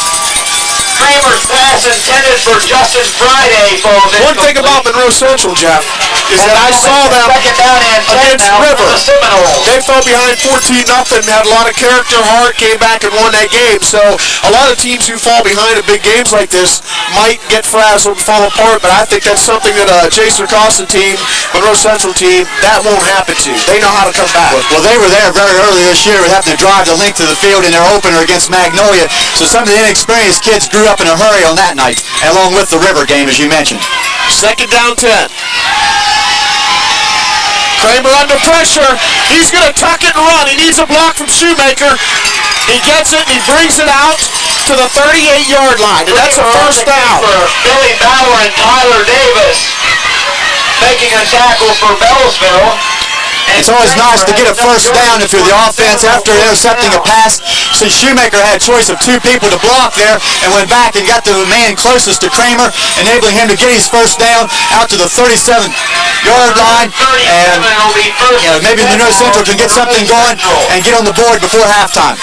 Kramer's pass intended for Justin Friday falls in. One thing about Monroe Central, Jeff, is that I saw them Second down and 10 against now River. for the Seminoles. They fell behind 14-0, had a lot of character, heart, came back and won that game. So a lot of teams who fall behind in big games like this might get frazzled and fall apart, but I think that's something that Jason Costin team, Monroe Central team, that won't happen to. They know how to come back. Well, they were there very early this year with having to drive the length of the field in their opener against Magnolia, so some of the inexperienced kids grew up in a hurry on that night, along with the River game, as you mentioned. Second down 10. Kramer under pressure. He's going to tuck it and run. He needs a block from Shoemaker. He gets it and he brings it out to the 38-yard line, and that's a first down. For Billy Bauer and Tyler Davis making a tackle for Beallsville. It's always nice to get a first down if you're the offense after intercepting a pass. See, Shoemaker had a choice of two people to block there and went back and got the man closest to Kramer, enabling him to get his first down out to the 37-yard line. And maybe Monroe Central can get something going and get on the board before halftime.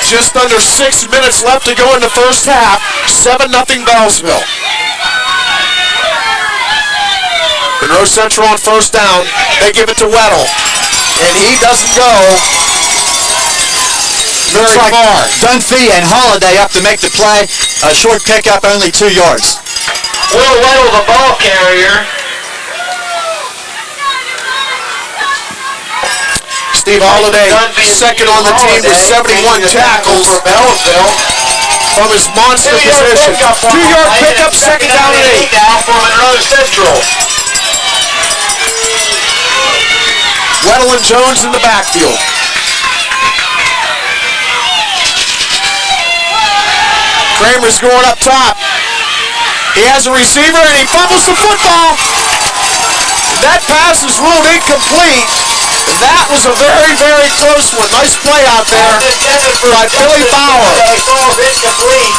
Just under 6 minutes left to go in the first half. 7-0 Beallsville. Monroe Central on first down. They give it to Weddle. And he doesn't go very far. Dunphy and Holiday up to make the play. A short pickup, only 2 yards. Will Weddle, the ball carrier. Steve Holiday, second on the team with 71 tackles for Beallsville. from his monster position. 2-yard pickup, second down and 8. Now for Monroe Central. Weddle and Jones in the backfield. Kramer's going up top. He has a receiver and he fumbles the football. That pass is ruled incomplete. That was a very, very close one. Nice play out there by Billy Bauer. Falls incomplete.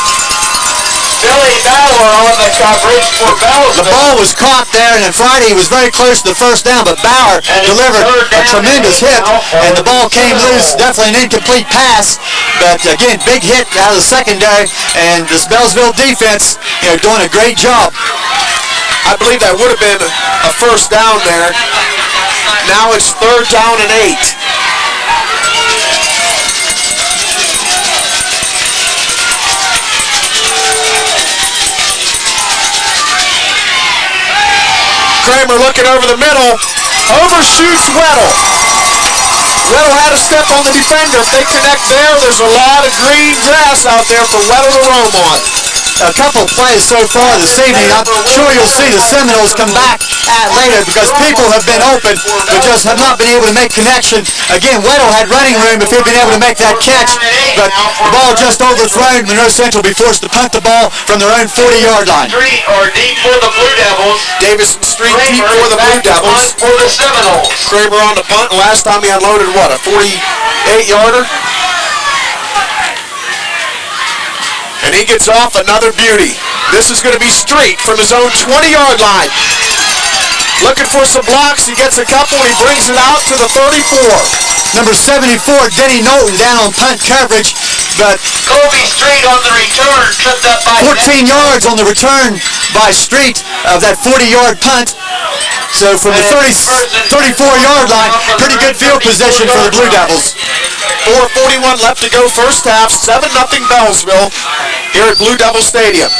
Billy Bauer on the coverage for Beallsville. The ball was caught there, and then Friday was very close to the first down, but Bauer delivered a tremendous hit, and the ball came loose. Definitely an incomplete pass, but again, big hit out of the secondary, and this Beallsville defense, doing a great job. I believe that would have been a first down there. Now it's third down and 8. Kramer looking over the middle, overshoots Weddle. Weddle had a step on the defender. If they connect there, there's a lot of green grass out there for Weddle to roam on. a couple plays so far this evening. I'm sure you'll see the Seminoles come back at later because people have been open but just have not been able to make connection. Again, Weddle had running room if he'd been able to make that catch, but the ball just overthrown. Monroe Central will be forced to punt the ball from their own 40-yard line. Street or deep for the Blue Devils. Davison Street deep for the Blue Devils. For the Seminoles. Kramer on the punt. Last time he unloaded what, a 48-yarder? And he gets off another beauty. This is going to be Street from his own 20-yard line. Looking for some blocks. He gets a couple. He brings it out to the 34. Number 74, Denny Knowlton, down on punt coverage, but Kobe Street on the return, tripped up by 14 yards on the return by Street of that 40-yard punt. So from the 34-yard line, pretty good field position for the Blue Devils. 4:41 left to go first half. 7-0 Beallsville here at Blue Devil Stadium.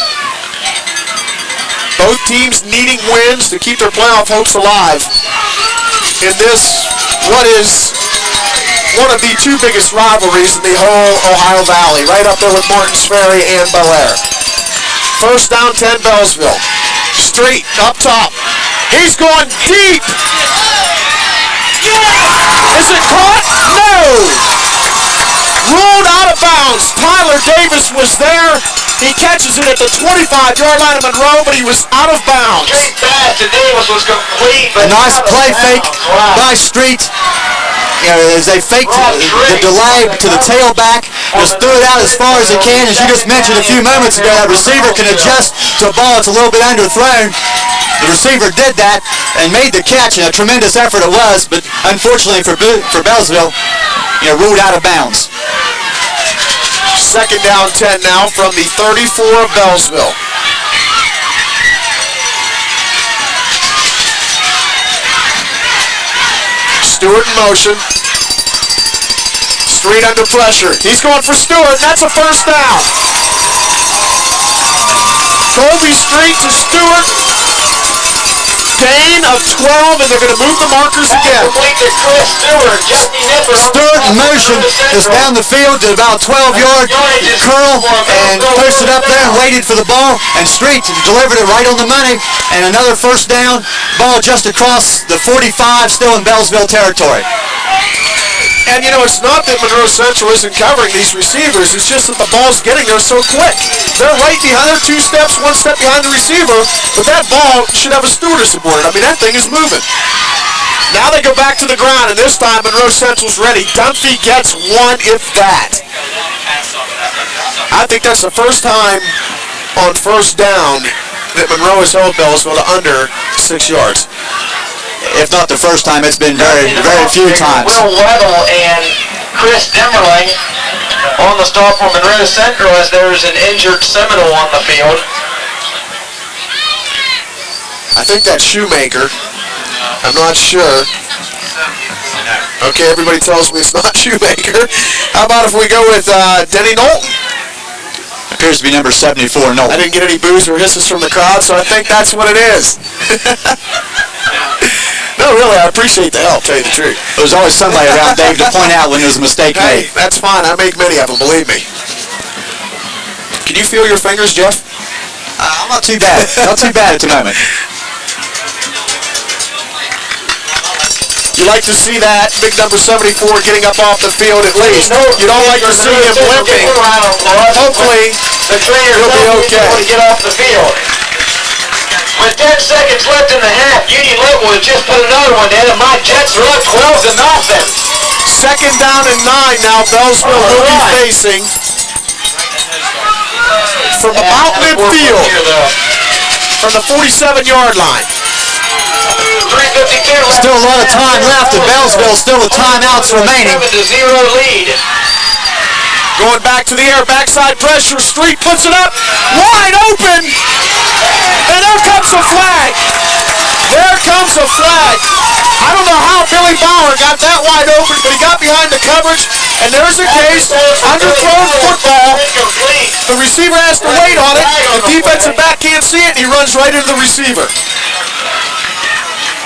Both teams needing wins to keep their playoff hopes alive in this, what is one of the two biggest rivalries in the whole Ohio Valley, right up there with Martins Ferry and Bel Air. First down 10 Beallsville. Street up top. He's going deep. Yeah! Is it caught? No! Ruled out of bounds. Tyler Davis was there. He catches it at the 25-yard line of Monroe, but he was out of bounds. Straight pass to Davis was complete. A nice play fake by Street. You know, as they faked the delay to the tailback, just threw it out as far as he can. As you just mentioned a few moments ago, that receiver can adjust to a ball that's a little bit underthrown. The receiver did that and made the catch, and a tremendous effort it was, but unfortunately for Beallsville, you know, ruled out of bounds. Second down 10 now from the 34 of Beallsville. Stewart in motion. Street under pressure. He's going for Stewart. That's a first down. Colby Street to Stewart. Gain of 12, and they're going to move the markers again. Stewart in motion is down the field to about 12-yard curl and posted up there and waited for the ball, and Street delivered it right on the money, and another first down, ball just across the 45, still in Beallsville territory. And, you know, it's not that Monroe Central isn't covering these receivers. It's just that the ball's getting there so quick. They're right behind, they're 2 steps, 1 step behind the receiver, but that ball should have a stewardess aboard it. I mean, that thing is moving. Now they go back to the ground, and this time Monroe Central's ready. Dunphy gets one, if that. I think that's the first time on first down that Monroe has held Beallsville to under 6 yards. If not the first time, it's been very, very few times. Will Weddle and Chris Demmerling on the stop for Monroe Central as there's an injured Seminole on the field. I think that's Shoemaker. I'm not sure. Okay, everybody tells me it's not Shoemaker. How about if we go with Denny Knowlton? Appears to be number 74, Knowlton. I didn't get any boos or hisses from the crowd, so I think that's what it is. No, really, I appreciate the help, tell you the truth. There's always somebody around Dave to point out when there's a mistake Hey, made. that's fine. I make many of them, believe me. Can you feel your fingers, Jeff? I'm not too bad. Not too bad at the moment. You like to see that big number 74 getting up off the field at least. You don't like to see him limping. Hopefully, he'll be okay. To get off the field. With 10 seconds left in the half, Union Lakewood just put another one in, and my Jets are up 12-0. Second down and 9 now. Beallsville will be facing from about midfield, from the 47-yard line. 3:52 Still a lot of time left at Beallsville, still with timeouts remaining. 7-0 lead. Going back to the air, backside pressure, Street puts it up, wide open, and there comes a flag. There comes a flag. I don't know how Billy Bauer got that wide open, but he got behind the coverage, and there's a case, underthrown football. The receiver has to wait on it, the defensive back can't see it, and he runs right into the receiver.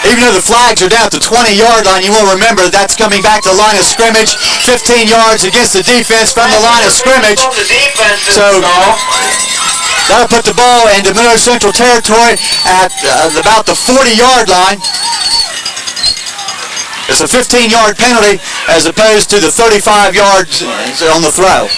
Even though the flags are down at the 20-yard line, you will remember that's coming back to the line of scrimmage, 15 yards against the defense from the line of scrimmage. So That'll put the ball into Monroe Central territory at about the 40-yard line. It's a 15-yard penalty as opposed to the 35 yards on the throw.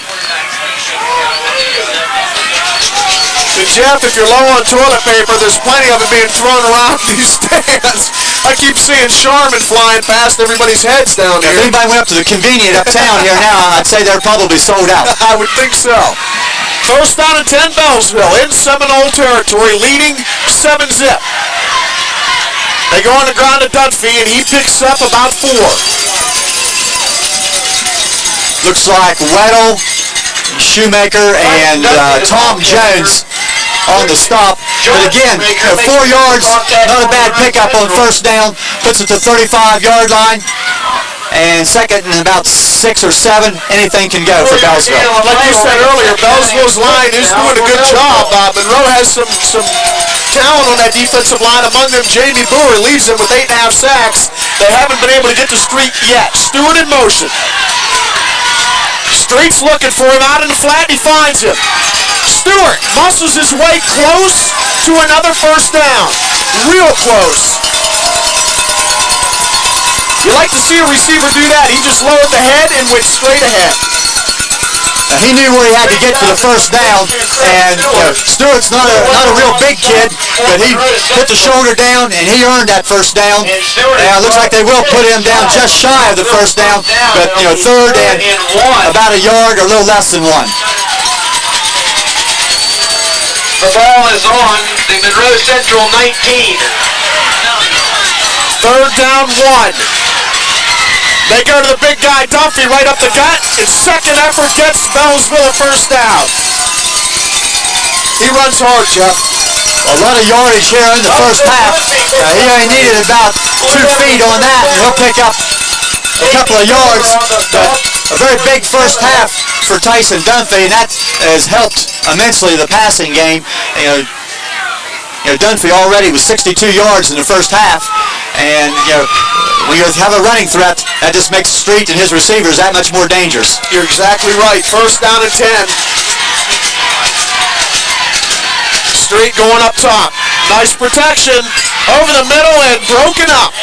And Jeff, if you're low on toilet paper, there's plenty of it being thrown around these stands. I keep seeing Charmin flying past everybody's heads down If here. anybody went up to the convenient uptown here now, I'd say they're probably sold out. I would think so. First down and 10, Beallsville in Seminole territory, leading 7-zip. They go on the ground to Dunphy, and he picks up about 4. Looks like Weddle, Shoemaker, and Tom Jones on the stop. But again, 4 yards, not a bad pickup on first down, puts it to the 35-yard line. And second and about 6 or 7, anything can go for Beallsville. Like you said earlier, Beallsville's line is doing a good job. Monroe has some talent on that defensive line. Among them, Jamie Brewer leads them with 8.5 sacks. They haven't been able to get the streak yet. Stewart in motion. Street's looking for him out in the flat, and he finds him. Stewart muscles his way close to another first down. Real close. You like to see a receiver do that. He just lowered the head and went straight ahead. Now, he knew where he had to get for the first down, and Stewart's not a real big kid, but he put the shoulder down, and he earned that first down. Now, it looks like they will put him down just shy of the first down, but, third and about a yard or a little less than 1. The ball is on the Monroe Central 19. Third down, 1. They go to the big guy, Dunphy, right up the gut. His second effort gets Beallsville a first down. He runs hard, Jeff. A lot of yardage here in the first half. He only needed about 2 feet on that, and he'll pick up a couple of yards. But a very big first half for Tyson Dunphy, and that has helped immensely the passing game. Dunphy already was 62 yards in the first half, and when you have a running threat, that just makes Street and his receivers that much more dangerous. You're exactly right. First down and 10. Street going up top. Nice protection over the middle and broken up.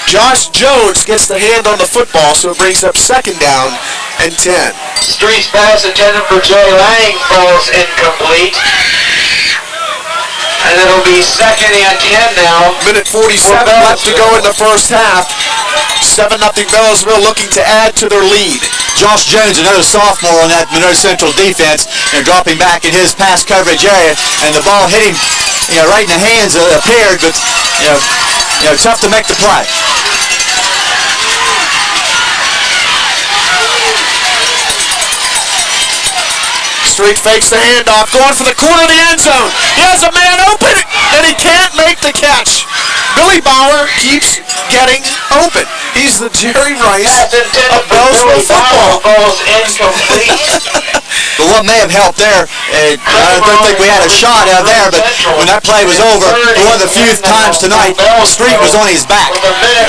Josh Jones gets the hand on the football, so it brings up second down and 10. Street's pass intended for Jay Lang falls incomplete. And it'll be second and 10 now. Minute 47 left to go in the first half. 7-0 Beallsville looking to add to their lead. Josh Jones, another sophomore on that Monroe Central defense, dropping back in his pass coverage area, and the ball hit him, right in the hands. Appeared, but tough to make the play. Street fakes the handoff, going for the corner of the end zone. He has a man open, and he can't make the catch. Billy Bauer keeps getting open. He's the Jerry Rice of Beallsville football. Ball's incomplete. But what may have helped there, I don't think we had a shot out there, but when that play was over, one of the few times tonight, Street was on his back,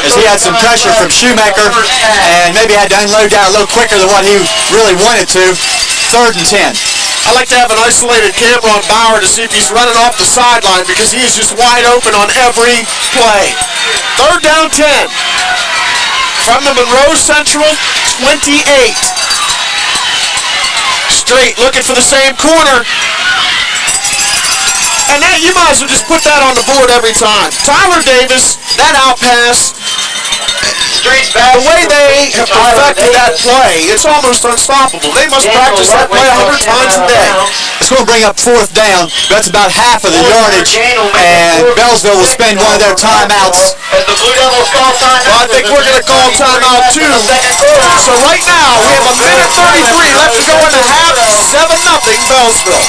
as he had some pressure from Shoemaker, and maybe had to unload down a little quicker than what he really wanted to. Third and 10. I like to have an isolated camera on Bauer to see if he's running off the sideline, because he is just wide open on every play. Third down 10. From the Monroe Central 28. Street looking for the same corner. And that, you might as well just put that on the board every time. Tyler Davis, that out pass. The way they have perfected that play, it's almost unstoppable. They must practice that play 100 times a day. It's going to bring up fourth down. That's about half of the yardage, and Beallsville will spend one of their timeouts. Well, I think we're going to call timeout too. So right now, we have a minute 33 left to go in the half. 7-0 Beallsville.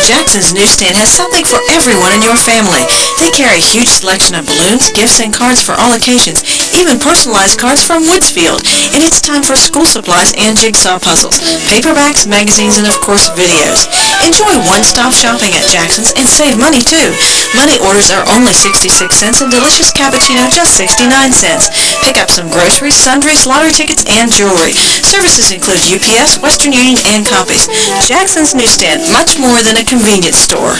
Jackson's Newsstand has something for everyone in your family. They carry a huge selection of balloons, gifts, and cards for all occasions. even personalized cards from Woodsfield. And it's time for school supplies and jigsaw puzzles, paperbacks, magazines, and of course videos. Enjoy one-stop shopping at Jackson's and save money too. Money orders are only 66 cents and delicious cappuccino just 69 cents. Pick up some groceries, sundries, lottery tickets, and jewelry. Services include UPS, Western Union, and copies. Jackson's Newsstand, much more than a convenience store.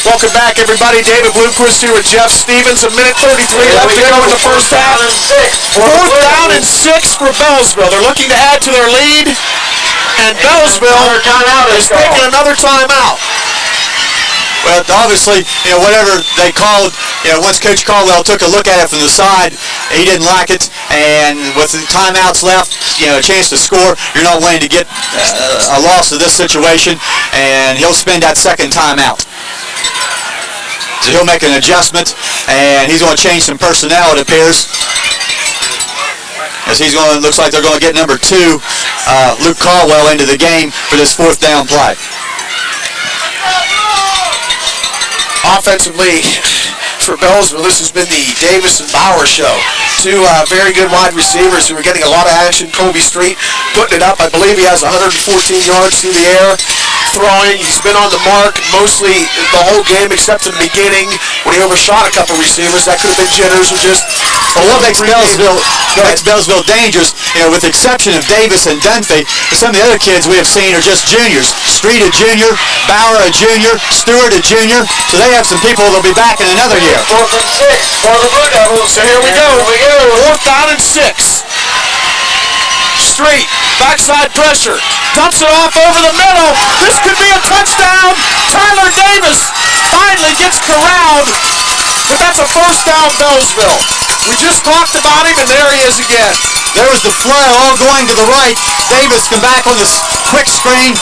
Welcome back, everybody. David Bloomquist here with Jeff Stevens. A minute 33 left to go in the first half. Fourth down and 6 for Beallsville. They're looking to add to their lead, and Beallsville is taking another timeout. Well, obviously, whatever they called, once Coach Caldwell took a look at it from the side, he didn't like it, and with the timeouts left, a chance to score, you're not willing to get a loss of this situation, and he'll spend that second timeout. So he'll make an adjustment, and he's going to change some personnel, it appears. As looks like they're going to get number 2, Luke Caldwell, into the game for this fourth down play. Offensively, for Beallsville, this has been the Davis and Bauer show. Two very good wide receivers who are getting a lot of action. Kobe Street putting it up. I believe he has 114 yards through the air. Throwing. He's been on the mark mostly the whole game except in the beginning when he overshot a couple receivers. That could have been jitters or just... Well, what makes Beallsville dangerous, with the exception of Davis and Dunphy, some of the other kids we have seen are just juniors. Street a junior, Bauer a junior, Stewart a junior, so they have some people that'll be back in another year. 4th and 6 for the Blue Devils. So here we go. Fourth down and 6. Street, backside pressure, dumps it off over the middle. This could be a touchdown. Tyler Davis finally gets corralled, but that's a first down, Beallsville. We just talked about him, and there he is again. There was the flow all going to the right. Davis come back on this quick screen.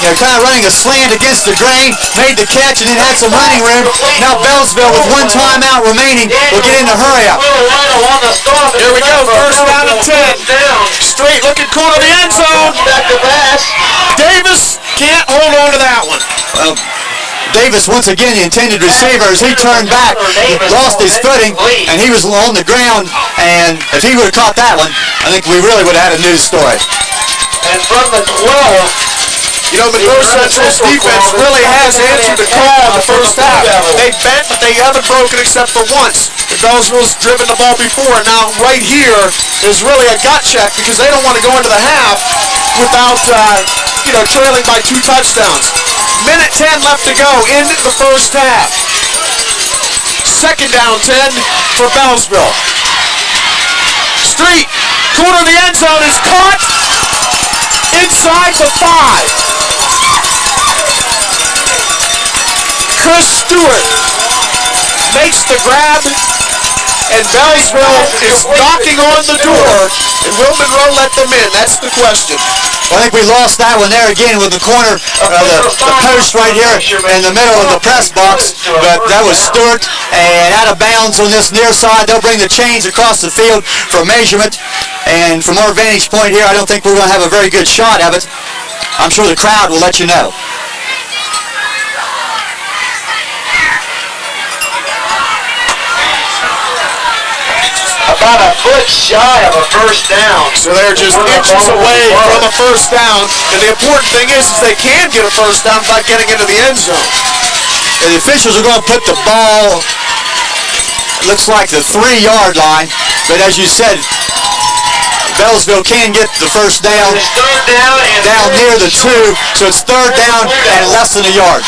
Kind of running a slant against the grain, made the catch, and then had some running room. Now Beallsville, with one timeout remaining, will get in the hurry up. Here we go, first down and 10. Straight looking cool to the end zone. Davis can't hold on to that one. Well, Davis, once again, the intended receiver, as he turned back, lost his footing, and he was on the ground, and if he would have caught that one, I think we really would have had a news story. And from the 12, Monroe Central's defense really has answered the call in the first half. They've bent, but they haven't broken except for once. Beallsville's driven the ball before. Now, right here is really a gut check because they don't want to go into the half without, trailing by 2 touchdowns. Minute 10 left to go in the first half. Second down 10 for Beallsville. Street, corner of the end zone is caught inside the 5. Chris Stewart makes the grab, and Beallsville is knocking on the door, and will Monroe let them in? That's the question. I think we lost that one there again with the corner, the post right here in the middle of the press box, but that was Stewart, and out of bounds on this near side. They'll bring the chains across the field for measurement, and from our vantage point here, I don't think we're going to have a very good shot of it. I'm sure the crowd will let you know. about a foot shy of a first down. So they're just inches away from a first down. And the important thing is they can get a first down by getting into the end zone. And the officials are going to put the ball, looks like the 3-yard line. But as you said, Beallsville can get the first down, down near the 2. So it's third down and less than a yard.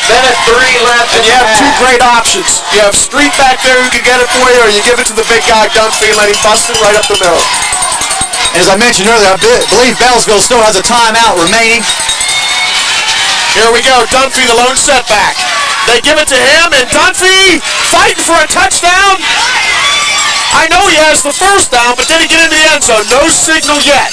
Then at 3 left. And you have 2 great options. You have Street back there who can get it for you, or you give it to the big guy, Dunphy, and let him bust it right up the middle. As I mentioned earlier, I believe Beallsville still has a timeout remaining. Here we go, Dunphy, the lone setback. They give it to him, and Dunphy fighting for a touchdown. I know he has the first down, but did he get in the end zone? No signal yet.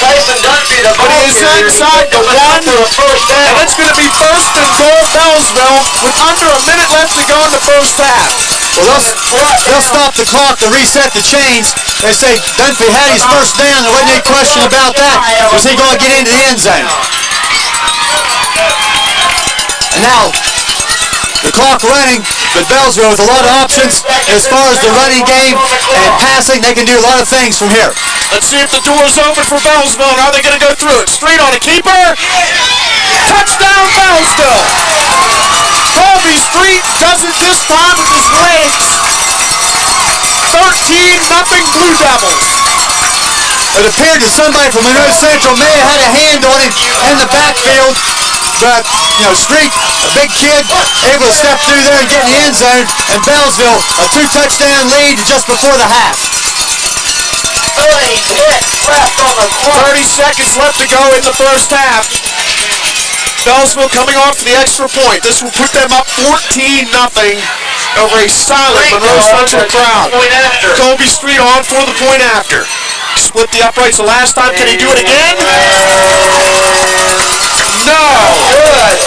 Tyson Dunphy, the ball But he is inside the 1, and it's going to be first and goal Beallsville with under a minute left to go in the first half. Well, they'll stop the clock to reset the chains. They say Dunphy had his first down. There wasn't any question about that. Was he going to get into the end zone? And now, the clock running, but Beallsville with a lot of options as far as the running game and passing. They can do a lot of things from here. Let's see if the door's open for Beallsville. Are they going to go through it? Street on a keeper. Touchdown, Beallsville. Colby Street does it this time with his legs. 13-0 Blue Devils. It appeared that somebody from Monroe Central may have had a hand on him in the backfield, but, Street, a big kid, able to step through there and get in the end zone, and Beallsville, a 2-touchdown lead just before the half. 30 seconds left to go in the first half. Beallsville coming off the extra point. This will put them up 14-0 over a silent Monroe Central crowd. Colby Street on for the point after. Split the uprights the last time. Can he do it again? No! Good.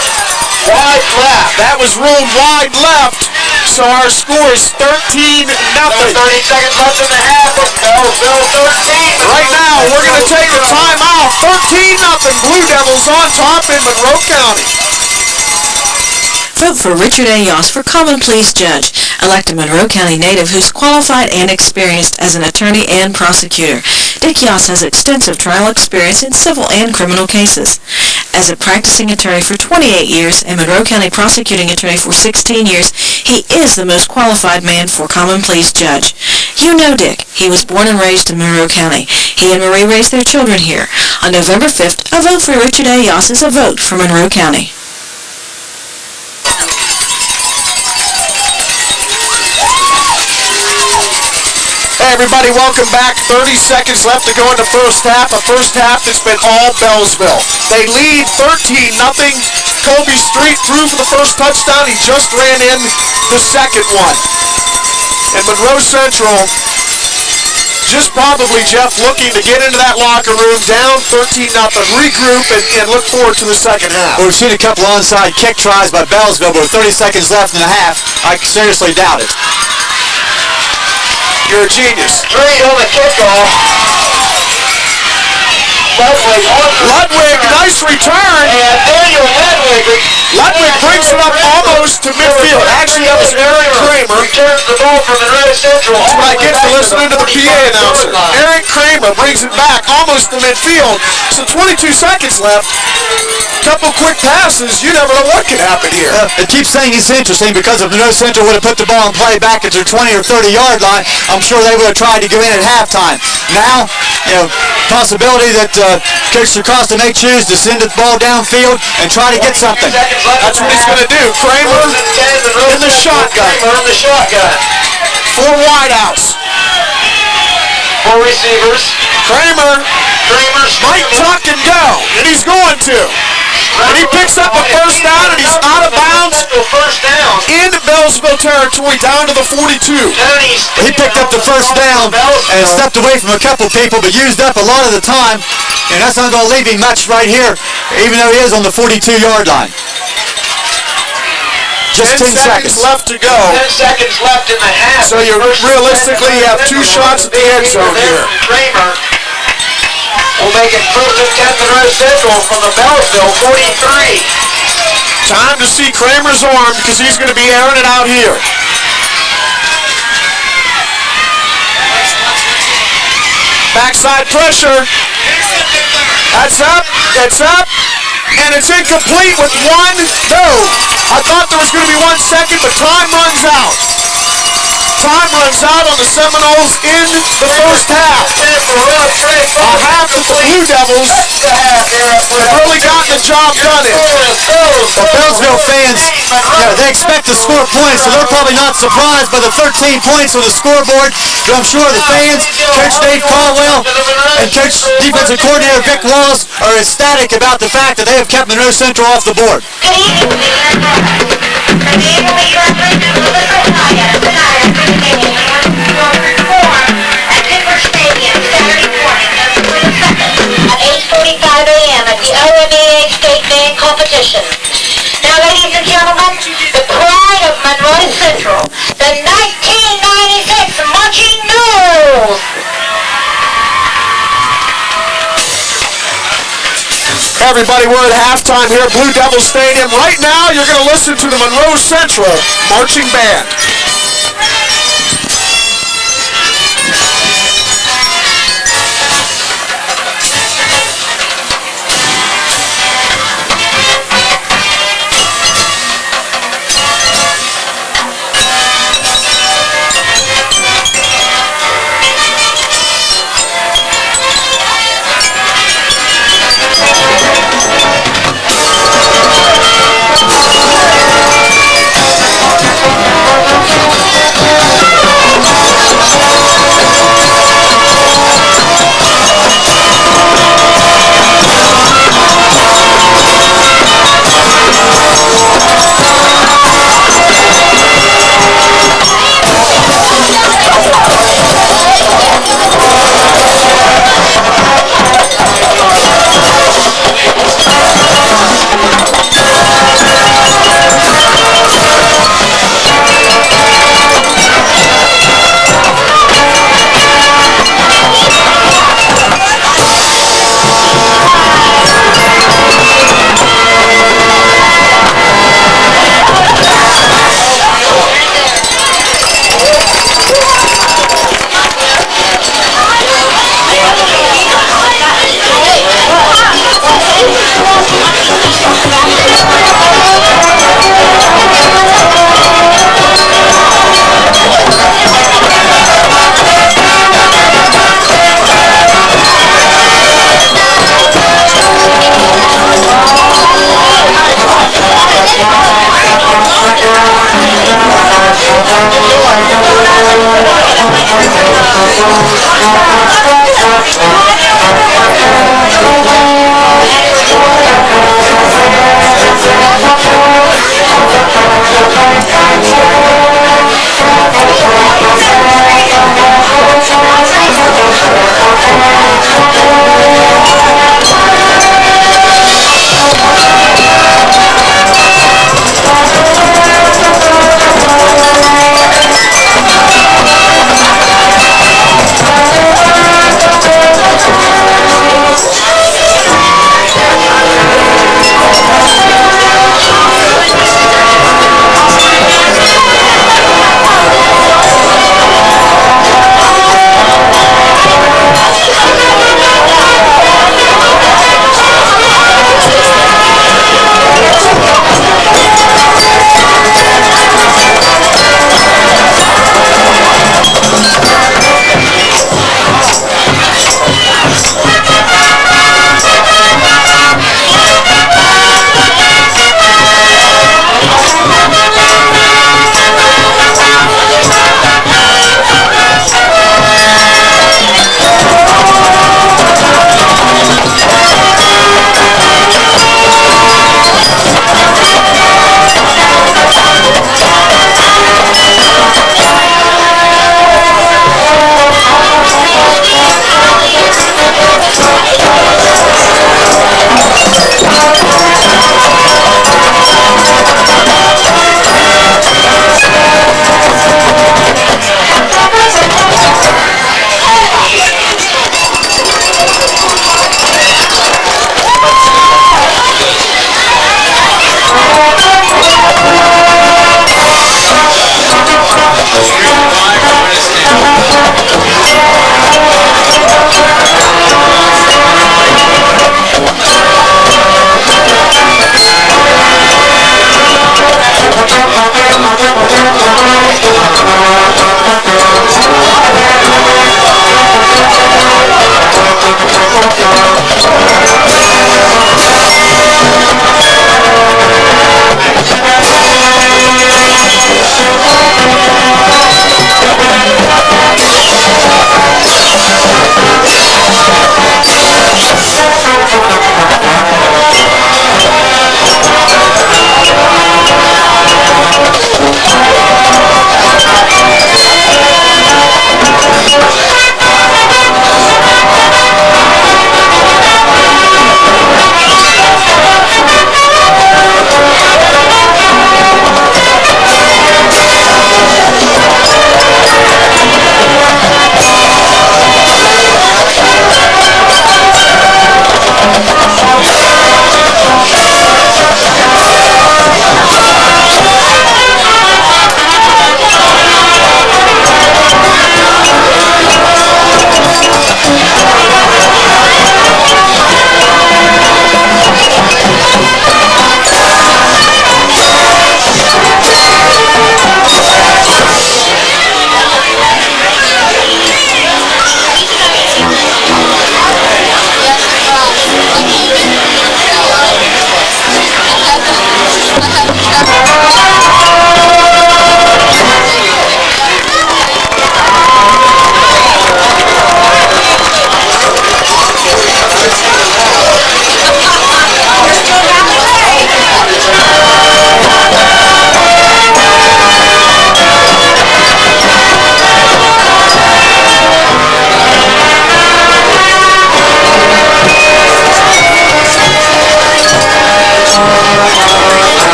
Wide left. That was ruled wide left. So our score is 13-0. 30 seconds left in the half. Beallsville 13. Right now, we're going to take a timeout. 13-0 Blue Devils on top in Monroe County. Vote for Richard A. Yoss for Common Pleas Judge. Elect a Monroe County native who's qualified and experienced as an attorney and prosecutor. Dick Yoss has extensive trial experience in civil and criminal cases. As a practicing attorney for 28 years and Monroe County prosecuting attorney for 16 years, he is the most qualified man for Common Pleas Judge. You know Dick. He was born and raised in Monroe County. He and Marie raised their children here. On November 5th, a vote for Richard A. Yoss is a vote for Monroe County. Hey everybody, welcome back. 30 seconds left to go in the first half. A first half that's been all Beallsville. They lead 13-0. Colby Street threw for the first touchdown. He just ran in the second one. And Monroe Central just probably, Jeff, looking to get into that locker room, down 13-0, regroup, and look forward to the second half. Well, we've seen a couple onside kick tries by Beallsville, but with 30 seconds left in the half, I seriously doubt it. You're a genius. Street on the kickoff. Ludwig, nice return. And Daniel Ludwig brings it up almost to midfield. Actually, that was Aaron Kramer. Returns the ball from Monroe Central. That's what I get for listening to the PA announcer. Aaron Kramer brings it back almost to midfield. So 22 seconds left. Couple quick passes. You never know what could happen here. It keeps saying it's interesting because if Monroe Central would have put the ball in play back at their 20 or 30 yard line, I'm sure they would have tried to go in at halftime. Now, possibility that Coach Acosta may choose to send the ball downfield and try to get something. That's what he's going to do. Kramer in the shotgun. Four wideouts. Four receivers. Kramer might tuck and go, and he's going to. And he picks up a first down, and he's out of bounds in Beallsville territory down to the 42. He picked up the first down and stepped away from a couple people, but used up a lot of the time, and that's not going to leave him much right here, even though he is on the 42-yard line. Just 10 seconds left to go. 10 seconds left in the half. So you realistically have two shots at the end zone here. Kramer will make it first and 10 Monroe Central from the Beallsville 43. Time to see Kramer's arm because he's going to be airing it out here. Backside pressure. That's up. That's up. And it's incomplete with one. No. I thought there was going to be 1 second, but time runs out. Time runs out on the Seminoles in the first half. A half that the Blue Devils have really gotten the job done in. The Beallsville fans, they expect to score points, so they're probably not surprised by the 13 points on the scoreboard. But I'm sure the fans, Coach Dave Caldwell, and Coach Defensive Coordinator Vic Wallace are ecstatic about the fact that they have kept Monroe Central off the board. Competition. Now, ladies and gentlemen, the pride of Monroe Central, the 1996 Marching Mules. everybody, we're at halftime here at Blue Devil Stadium. Right now, you're going to listen to the Monroe Central Marching Band.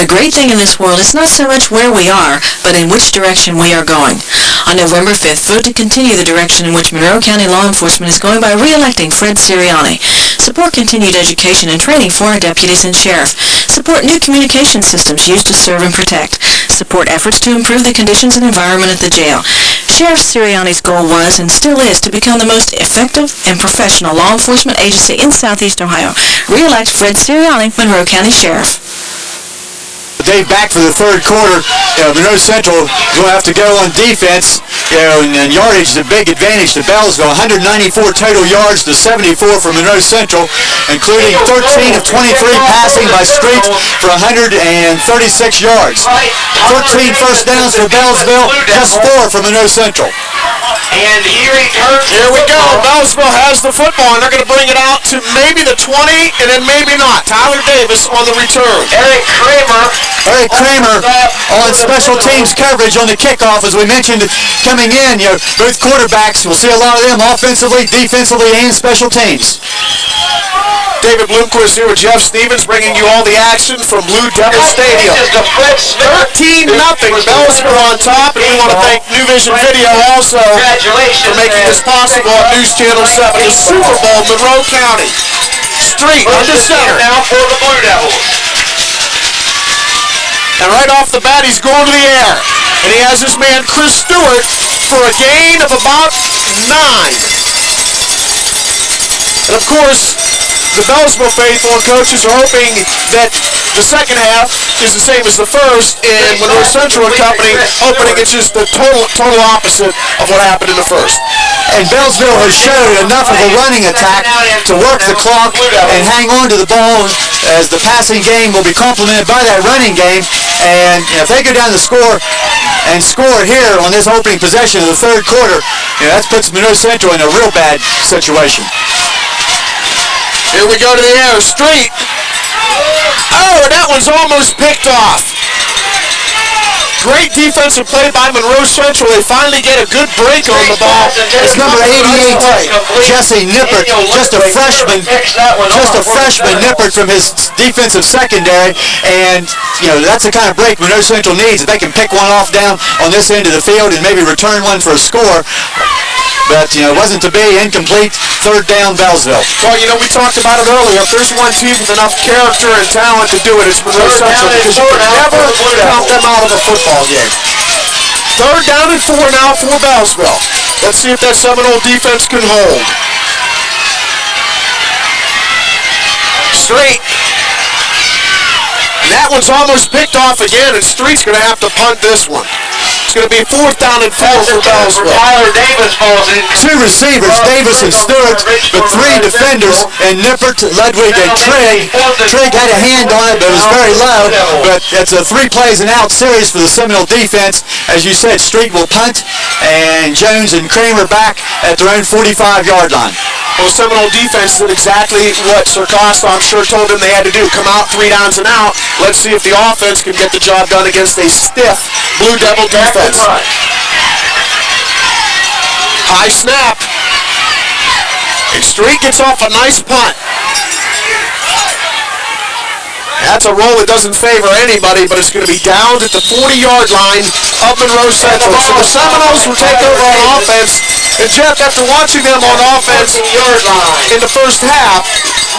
The great thing in this world is not so much where we are, but in which direction we are going. On November 5th, vote to continue the direction in which Monroe County law enforcement is going by re-electing Fred Sirianni. Support continued education and training for our deputies and sheriff. Support new communication systems used to serve and protect. Support efforts to improve the conditions and environment at the jail. Sheriff Sirianni's goal was and still is to become the most effective and professional law enforcement agency in Southeast Ohio. Re-elect Fred Sirianni, Monroe County Sheriff. Dave, back for the third quarter. Monroe Central going to have to go on defense. And yardage is a big advantage to Beallsville. 194 total yards to 74 for Monroe Central, including 13 of 23 passing by Street for 136 yards. 13 first downs for Beallsville, just 4 for Monroe Central. And here he turns. Here we go. Beallsville has the football, and they're going to bring it out to maybe the 20, and then maybe not. Tyler Davis on the return. Eric Kramer on special teams coverage on the kickoff. As we mentioned, coming in, both quarterbacks, we'll see a lot of them offensively, defensively, and special teams. David Bloomquist here with Jeff Stevens, bringing you all the action from Blue Devil Stadium. 13-0, Beallsville on top, and we want to thank New Vision Video also for making this possible on News Channel 7. The Super Bowl, Monroe County. Street under center. Now for the Blue Devils. And right off the bat, he's going to the air. And he has his man Chris Stewart for a gain of about 9. And of course, the Beallsville faithful and coaches are hoping that the second half is the same as the first, and Monroe Central and company hoping it's just the total opposite of what happened in the first. And Beallsville has showed enough of a running attack to work the clock and hang on to the ball, as the passing game will be complemented by that running game. And if they go down the score and score here on this opening possession of the third quarter, that puts Monroe Central in a real bad situation. Here we go to the air. Street. Oh, and that one's almost picked off. Great defensive play by Monroe Central. They finally get a good break on the ball. It's number 88, Jesse Nippert, just a freshman Nippert from his defensive secondary, and that's the kind of break Monroe Central needs. If they can pick one off down on this end of the field and maybe return one for a score. But, it wasn't to be. Incomplete. Third down, Beallsville. Well, we talked about it earlier. If there's one team with enough character and talent to do it, it's Monroe Central, because you can never count them out of a football game. Third down and 4 now for Beallsville. Let's see if that Seminole defense can hold. Street. That one's almost picked off again, and Street's going to have to punt this one. It's going to be 4th down and 4 for Beallsville. Tyler Davis falls in. 2 receivers, Davis and Stewart, but 3 defenders, and Nippert, Ludwig, and Trigg. Trigg had a hand on it, but it was very low. But it's a 3 plays and out series for the Seminole defense. As you said, Street will punt, and Jones and Kramer back at their own 45-yard line. Well, Seminole defense did exactly what Sarcosta, I'm sure, told them they had to do. Come out 3 downs and out. Let's see if the offense can get the job done against a stiff Blue Devil defense. High snap. And Street gets off a nice punt. That's a roll that doesn't favor anybody, but it's going to be down at the 40-yard line of Monroe Central. So the Seminoles will take over on offense. And Jeff, after watching them on offense in the first half,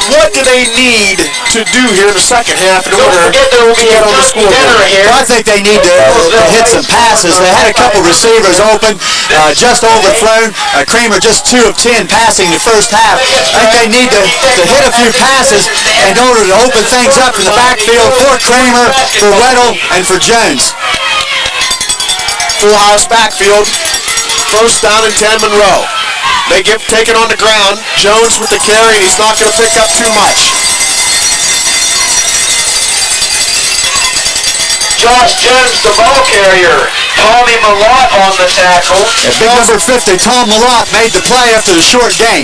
what do they need to do here in the second half in order to get on the scoreboard? Well, I think they need to hit some passes. They had a couple receivers open, just overthrown. Kramer just 2 of 10 passing in the first half. I think they need to hit a few passes in order to open things up in the backfield for Kramer, for Weddle, and for Jones. Full house backfield. 1st down and 10 Monroe. They take it on the ground. Jones with the carry, and he's not going to pick up too much. Josh Jones, the ball carrier. Tommy Malott on the tackle. Big number 50, Tom Malott, made the play after the short gain.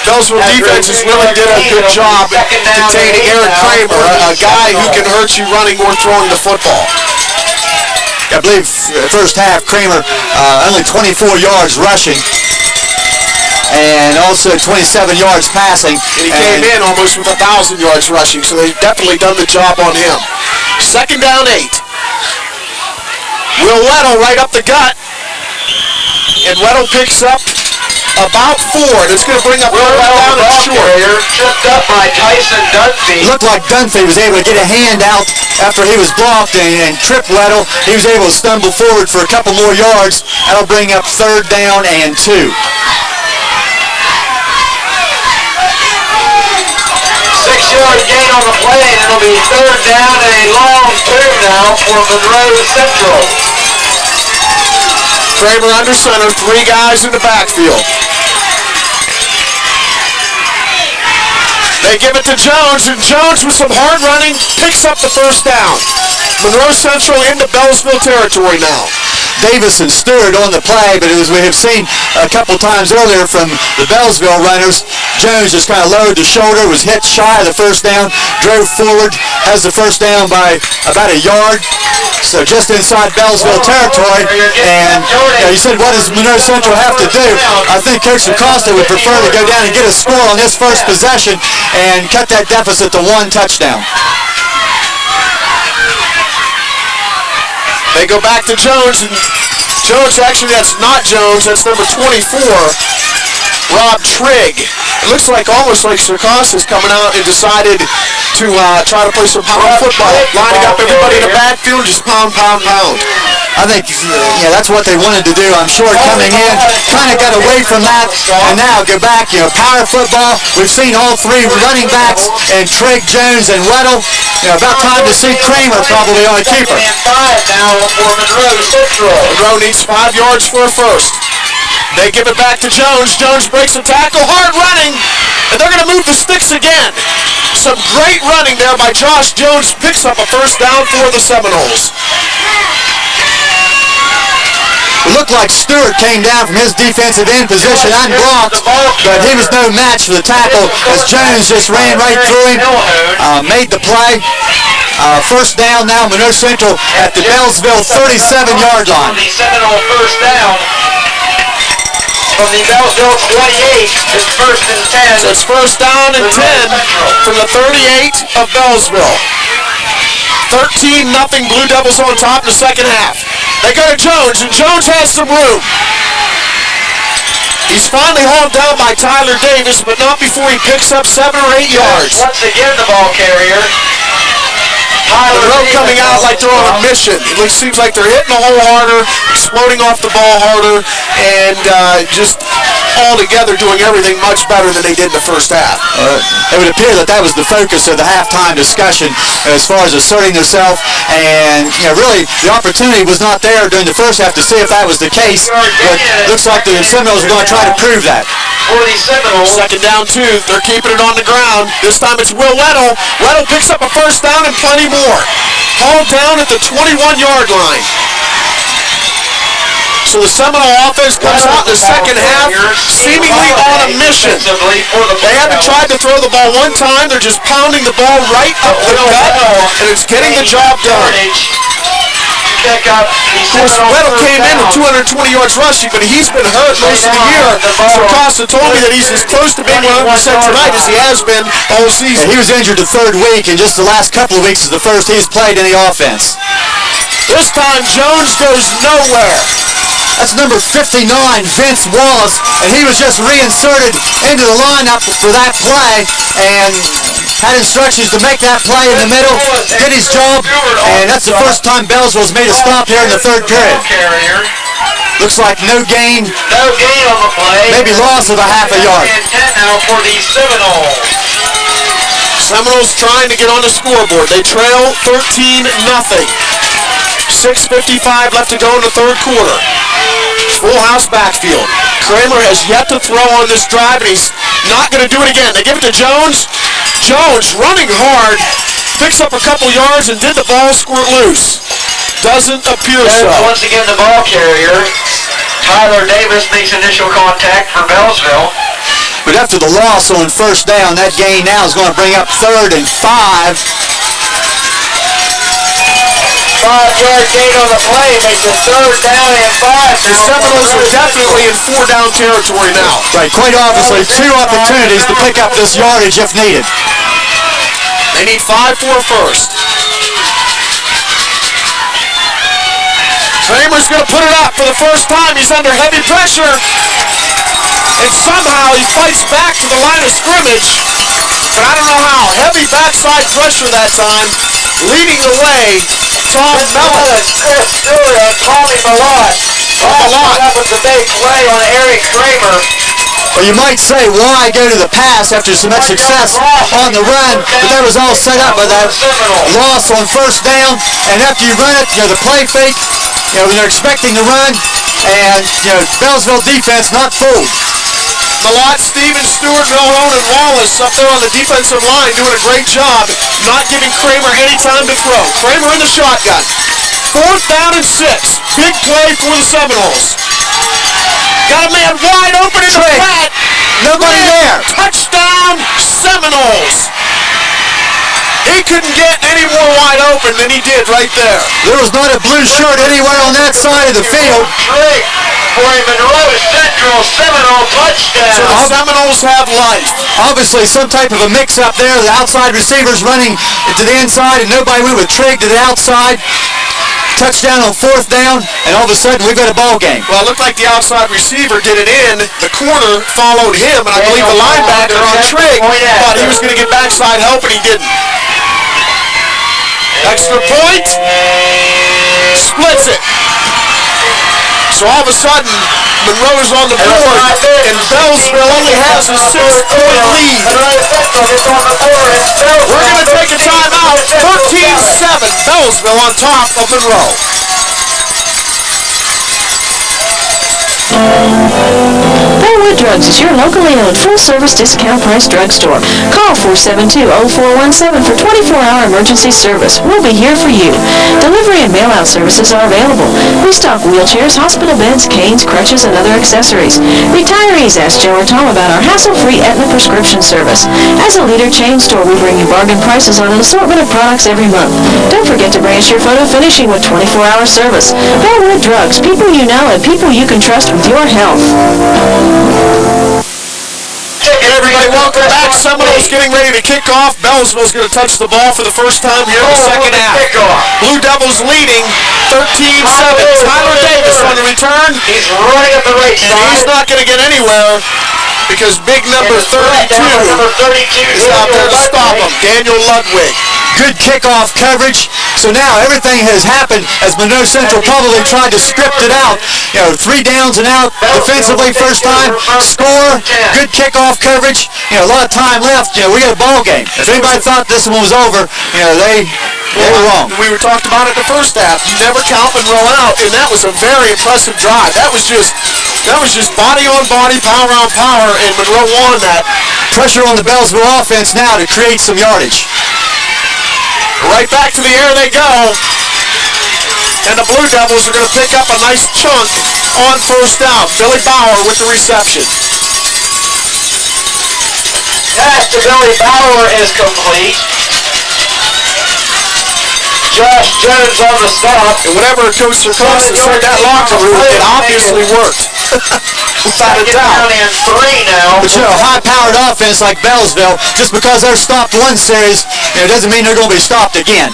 Beallsville defense has really did a good job containing Eric Kramer, a guy who can hurt you running or throwing the football. I believe first half, Kramer only 24 yards rushing and also 27 yards passing. And he came in almost with 1,000 yards rushing, so they've definitely done the job on him. Second down 8. Will Weddle right up the gut. And Weddle picks up about 4. And it's going to bring up Will third down and short. carrier tripped up by Tyson Dunphy. Looked like Dunphy was able to get a hand out after he was blocked and tripped Weddle. He was able to stumble forward for a couple more yards. That'll bring up third down and 2. 6-yard gain on the play, and it'll be third down and a long 2 now for Monroe Central. Kramer under center, 3 guys in the backfield. They give it to Jones, and Jones with some hard running picks up the first down. Monroe Central into Beallsville territory now. Davis and Stewart on the play, but as we have seen a couple times earlier from the Beallsville runners, Jones just kind of lowered the shoulder, was hit shy of the first down, drove forward, has the first down by about a yard. So just inside Beallsville territory, and you said, what does Monroe Central have to do? I think Coach Acosta would prefer to go down and get a score on this first possession and cut that deficit to 1 touchdown. They go back to Jones, and Jones, actually that's not Jones, that's number 24, Rob Trigg. It looks like almost like Acosta's coming out and decided to try to play some pound football, lining up everybody in the backfield, just pound, pound, pound. I think, that's what they wanted to do, I'm sure, coming in. Kind of got away from that, and now go back, power football. We've seen all 3 running backs, and Trigg, Jones, and Weddle. About time to see Kramer probably on a keeper. And 5 now for Monroe Central. Monroe needs 5 yards for a first. They give it back to Jones. Jones breaks a tackle, hard running, and they're going to move the sticks again. Some great running there by Josh Jones, picks up a first down for the Seminoles. It looked like Stewart came down from his defensive end position unblocked, but he was no match for the tackle as Jones just ran right through him, made the play. First down now, Monroe Central at the Beallsville 37-yard line. The Seminole first down from the Beallsville 28. It's first and 10. So it's first down and 10 from the 38 of Beallsville. 13-0 Blue Devils on top in the second half. They go to Jones, and Jones has some room. He's finally hauled down by Tyler Davis, but not before he picks up 7 or 8 yards. Once again, the ball carrier. Monroe coming out like they're on a mission. It seems like they're hitting the hole harder, exploding off the ball harder, and just all together doing everything much better than they did in the first half. It would appear that was the focus of the halftime discussion as far as asserting themselves, and really the opportunity was not there during the first half to see if that was the case, but looks like the Seminoles are going to try to prove that. For the Seminoles. Second down 2, they're keeping it on the ground. This time it's Will Weddle. Weddle picks up a first down and plenty more. Hauled down at the 21-yard line. So the Seminole offense comes out in the second half seemingly on a mission. They haven't tried to throw the ball one time. They're just pounding the ball right up the gut, and it's getting the job done. Of course, Weddle came in with 220 yards rushing, but he's been hurt most of the year. So Costa told me that he's as close to being 100% tonight as he has been all season. He was injured the 3rd week, and just the last couple of weeks is the first he's played in the offense. This time, Jones goes nowhere. That's number 59, Vince Wallace, and he was just reinserted into the lineup for that play and had instructions to make that play in the middle, did his job, and that's the first time Beallsville's made a stop here in the 3rd period. Looks like no gain. No gain on the play. Maybe loss of a half a yard. And 10 now for the Seminoles. Seminoles trying to get on the scoreboard. They trail 13-0. 6:55 left to go in the 3rd quarter. Full house backfield. Kramer has yet to throw on this drive, and he's not going to do it again. They give it to Jones. Jones running hard, picks up a couple yards, and did the ball squirt loose? Doesn't appear so. Once again, the ball carrier. Tyler Davis makes initial contact for Beallsville. But after the loss on first down, that gain now is going to bring up 3rd and 5. 5-yard gain on the play makes it 3rd down and 5. The Seminoles are definitely in 4-down territory now. Right, quite obviously 2 opportunities to pick up this yardage if needed. They need 5 for a first. Kramer's going to put it up for the first time. He's under heavy pressure. And somehow he fights back to the line of scrimmage. But I don't know how. Heavy backside pressure that time. Leading the way, Tom Mellon. Chris Stewart and Tommy Malott. That was a big play on Eric Kramer. Well, you might say, why go to the pass after so much success on the run? But that was all set up by that loss on first down. And after you run it, the play fake, they're expecting to run. And, Beallsville defense not fooled. Malott, Stevens, Stewart, Malone, and Wallace up there on the defensive line doing a great job not giving Kramer any time to throw. Kramer in the shotgun. 4th down and 6. Big play for the Seminoles. Got a man wide open in the flat. Nobody there. Touchdown, Seminoles. He couldn't get any more wide open than he did right there. There was not a blue shirt anywhere on that side of the field. Trick for a Monroe Central Seminole touchdown. So the Seminoles have life. Obviously some type of a mix-up there. The outside receivers running to the inside, and nobody went with Trigg to the outside. Touchdown on 4th down, and all of a sudden we've got a ball game. Well, it looked like the outside receiver did it in. The corner followed him, and I believe the linebacker on Trigg thought he was going to get backside help, and he didn't. Extra point. Splits it. So all of a sudden, Monroe's on the board, and Beallsville only has a 6-point lead. We're going to take a timeout. 13-7, Beallsville on top of Monroe. Bellwood Drugs is your locally owned full-service discount price drugstore. Call 472-0417 for 24-hour emergency service. We'll be here for you. Delivery and mail-out services are available. We stock wheelchairs, hospital beds, canes, crutches, and other accessories. Retirees ask Joe or Tom about our hassle-free Aetna prescription service. As a leader chain store, we bring you bargain prices on an assortment of products every month. Don't forget to bring us your photo finishing with 24-hour service. Bellwood Drugs, people you know and people you can trust with your health. Hey everybody, welcome back. Seminoles getting ready to kick off. Beallsville's going to touch the ball for the first time here in the second half. Blue Devils leading 13-7. Tyler Davis on the return. He's running at the right side. And he's not going to get anywhere because big number 32 is out there to stop him. Daniel Ludwig. Good kickoff coverage. So now everything has happened as Monroe Central probably tried to script it out. 3 downs and out defensively first time. Score. Good kickoff coverage. A lot of time left. We got a ball game. If anybody thought this one was over, they were wrong. We were talked about it the first half. You never count Monroe out, and that was a very impressive drive. That was just body on body, power on power, and Monroe won that. Pressure on the Beallsville offense now to create some yardage. Right back to the air they go. And the Blue Devils are going to pick up a nice chunk on first down. Billy Bauer with the reception. Pass to Billy Bauer is complete. Josh Jones on the stop. And whatever Coach Sarkozy said that locker room, it obviously worked. Without a doubt. Down in 3 now. But high-powered offense like Beallsville, just because they're stopped one series, doesn't mean they're going to be stopped again.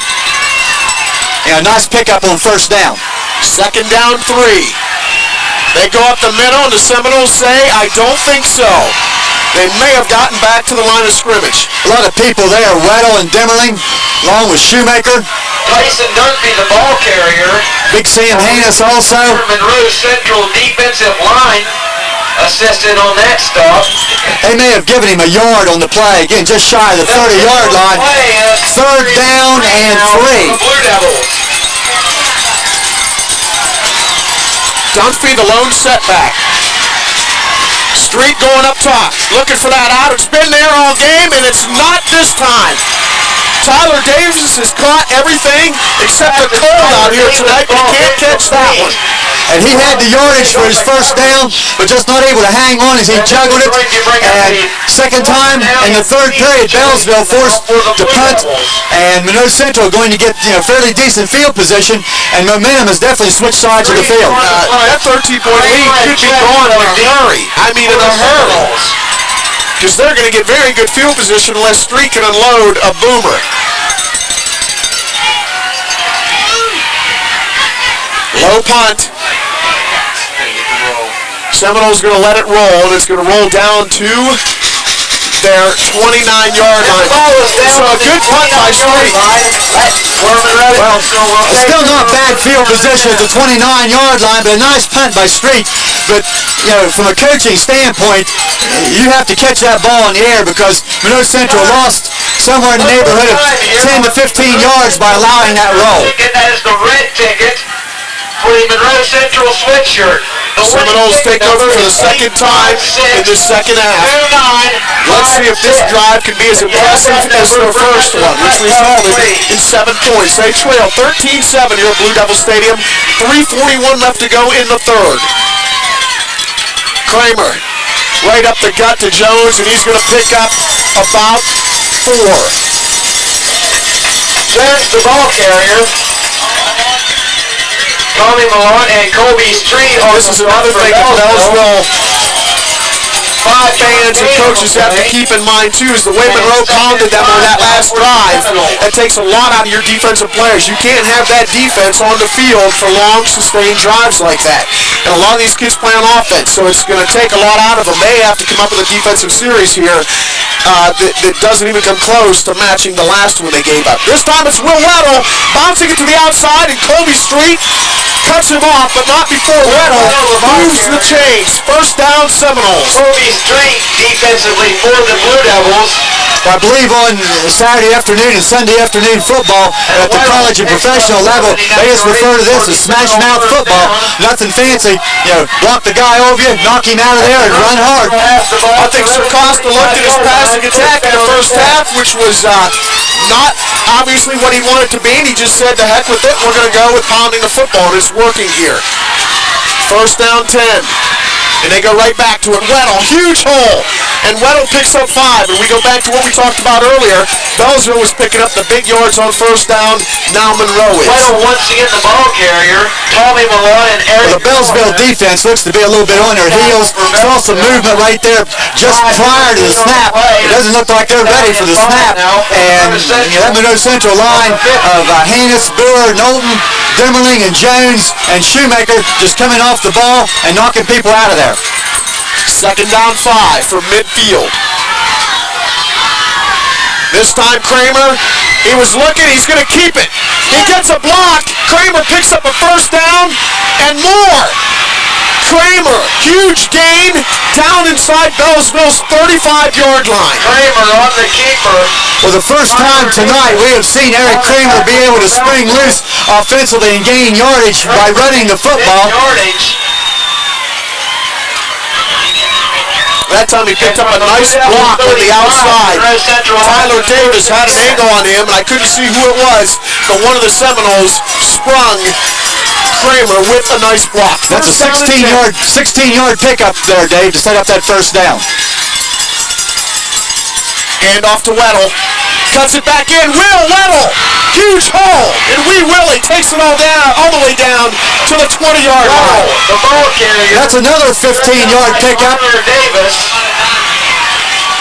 Nice pickup on first down. Second down 3. They go up the middle, and the Seminoles say, I don't think so. They may have gotten back to the line of scrimmage. A lot of people there, Weddle and Demmerling, along with Shoemaker. Tyson Dunphy, the ball carrier. Big Sam Hanus also. Monroe Central defensive line assisted on that stop. They may have given him a yard on the play. Again, just shy of the 30-yard line. 3rd down and 3. Blue Devils. Dunphy, the lone setback. Street going up top, looking for that out. It's been there all game, and it's not this time. Tyler Davis has caught everything except the cold out here tonight, but he can't catch that one. And he had the yardage for his first down, but just not able to hang on as he juggled it. And second time in the 3rd period, Beallsville forced to punt, and Monroe Central going to get fairly decent field position, and momentum has definitely switched sides of the field. That 13-point lead could be gone in a hurry. I mean, in a hurry. Because they're going to get very good field position unless Street can unload a boomer. Low punt. Seminoles going to let it roll, and it's going to roll down to their 29-yard line. So a good punt by Street. Well, still not bad field position at the 29-yard line, but a nice punt by Street. But, you know, from a coaching standpoint, you have to catch that ball in the air because Monroe Central lost somewhere in the neighborhood of 10 to 15 yards by allowing that roll. That is the red ticket for the Monroe Central sweatshirt. Seminoles take over for the second time in this second half. Let's see if this drive can be as impressive as their first one, which resulted in 7 points. They trail 13-7 here at Blue Devil Stadium. 3:41 left to go in the third. Kramer right up the gut to Jones, and he's going to pick up about 4. There's the ball carrier. Tommy Malone and Kobe Street. This is another thing that Beallsville fans and coaches have to keep in mind too, is the way Monroe pounded them on that last drive. That takes a lot out of your defensive players. You can't have that defense on the field for long, sustained drives like that. And a lot of these kids play on offense, so it's going to take a lot out of them. They have to come up with a defensive series here that doesn't even come close to matching the last one they gave up. This time it's Will Weddle bouncing it to the outside, and Kobe Street cuts him off, but not before Weddle moves the chains. First down, Seminoles. Kobe Street defensively for the Blue Devils. I believe on Saturday afternoon and Sunday afternoon football at the college and professional level, they just refer to this as smash mouth football. Nothing fancy. You know, block the guy over you, knock him out of there, and run hard. I think Sir Costa looked at his passing attack in the first half, which was not obviously what he wanted to be, and he just said, to heck with it, we're going to go with pounding the football, and it's working here. First down 10. And they go right back to it. Weddle, huge hole. And Weddle picks up 5. And we go back to what we talked about earlier. Beallsville was picking up the big yards on first down. Now Monroe is. Weddle once again the ball carrier. Tommy Malone and Eric. The Beallsville defense looks to be a little bit on their heels. Saw some movement right there just prior to the snap. It doesn't look like they're ready for the snap. And that Monroe Central line of Hannes, Brewer, Knowlton, Demmerling, and Jones, and Shoemaker just coming off the ball and knocking people out of there. Second down 5 from midfield. This time Kramer, he was looking, he's going to keep it. He gets a block. Kramer picks up a first down and more. Kramer, huge gain down inside Beallsville's 35-yard line. Kramer on the keeper. For the first time tonight, we have seen Eric Kramer be able to spring loose offensively and gain yardage by running the football. That time he picked up a nice block on the outside. Tyler Davis had an angle on him, and I couldn't see who it was, but one of the Seminoles sprung Kramer with a nice block. That's a 16-yard pickup there, Dave, to set up that first down. And off to Weddle. Cuts it back in. Weddle! Huge hole! And Willie takes it all the way down to the 20-yard line. The ball carrier. That's another 15-yard pickup.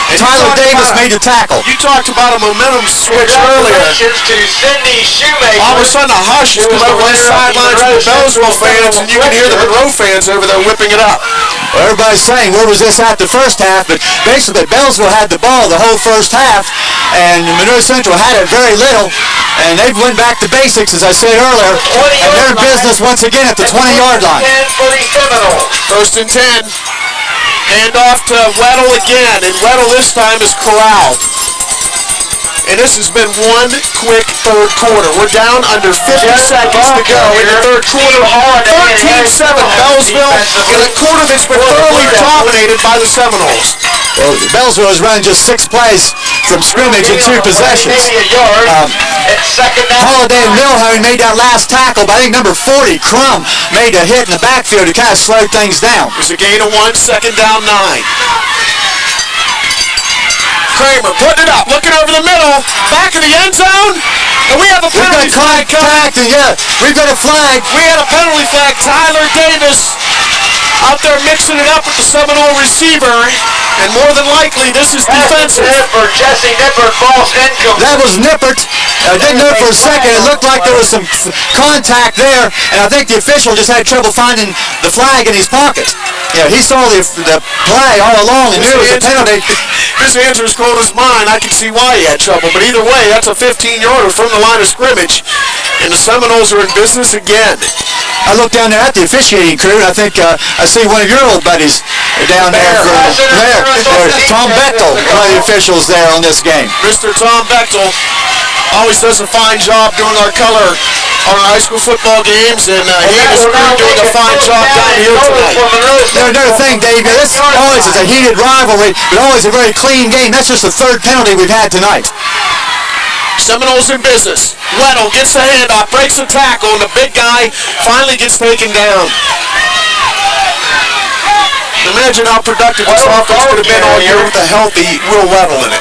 Tyler Davis made the tackle. You talked about a momentum switch earlier. To Cindy Shoemaker. All of a sudden a hush has come over the sidelines of the Beallsville fans, and you can hear the Monroe fans over there whipping it up. Well, everybody's saying, where was this at the first half? But basically, Beallsville had the ball the whole first half, and Monroe Central had it very little, and they went back to basics, as I said earlier, and they're in business once again at the 20-yard line. First and 10. Hand off to Weddle again, and Weddle this time is corralled. And this has been one quick third quarter. We're down under 50 seconds to go in the third quarter. 13-7 Beallsville in a quarter that's been thoroughly dominated by the Seminoles. Well, Beallsville has run just 6 plays from scrimmage and 2 possessions. Holiday and Milhone made that last tackle, but I think number 40, Crum, made a hit in the backfield to kind of slow things down. It's a gain of 1, second down 9. Kramer putting it up, looking over the middle, back of the end zone, and we have a penalty flag coming. Yeah, we've got a flag. We had a penalty flag. Tyler Davis out there mixing it up with the Seminole receiver, and more than likely this is defensive. For Jesse Nippert, false incomplete. That was Nippert. I didn't know for a second. It looked like there was some contact there, and I think the official just had trouble finding the flag in his pocket. Yeah, he saw the play all along and knew it was a penalty. His answer is cold as mine. I can see why he had trouble, but either way, that's a 15-yarder from the line of scrimmage, and the Seminoles are in business again. I look down there at the officiating crew, and I think I see one of your old buddies down there. Tom Bechtel, one of the officials there on this game. Mr. Tom Bechtel always does a fine job doing our color on our high school football games, and he and his crew doing a fine job down here tonight. Another thing, Dave, this always is a heated rivalry, but always a very clean game. That's just the third penalty we've had tonight. Seminoles in business. Weddle gets the handoff, breaks the tackle, and the big guy finally gets taken down. Imagine how productive this offense could have been all year with a healthy Will Weddle in it.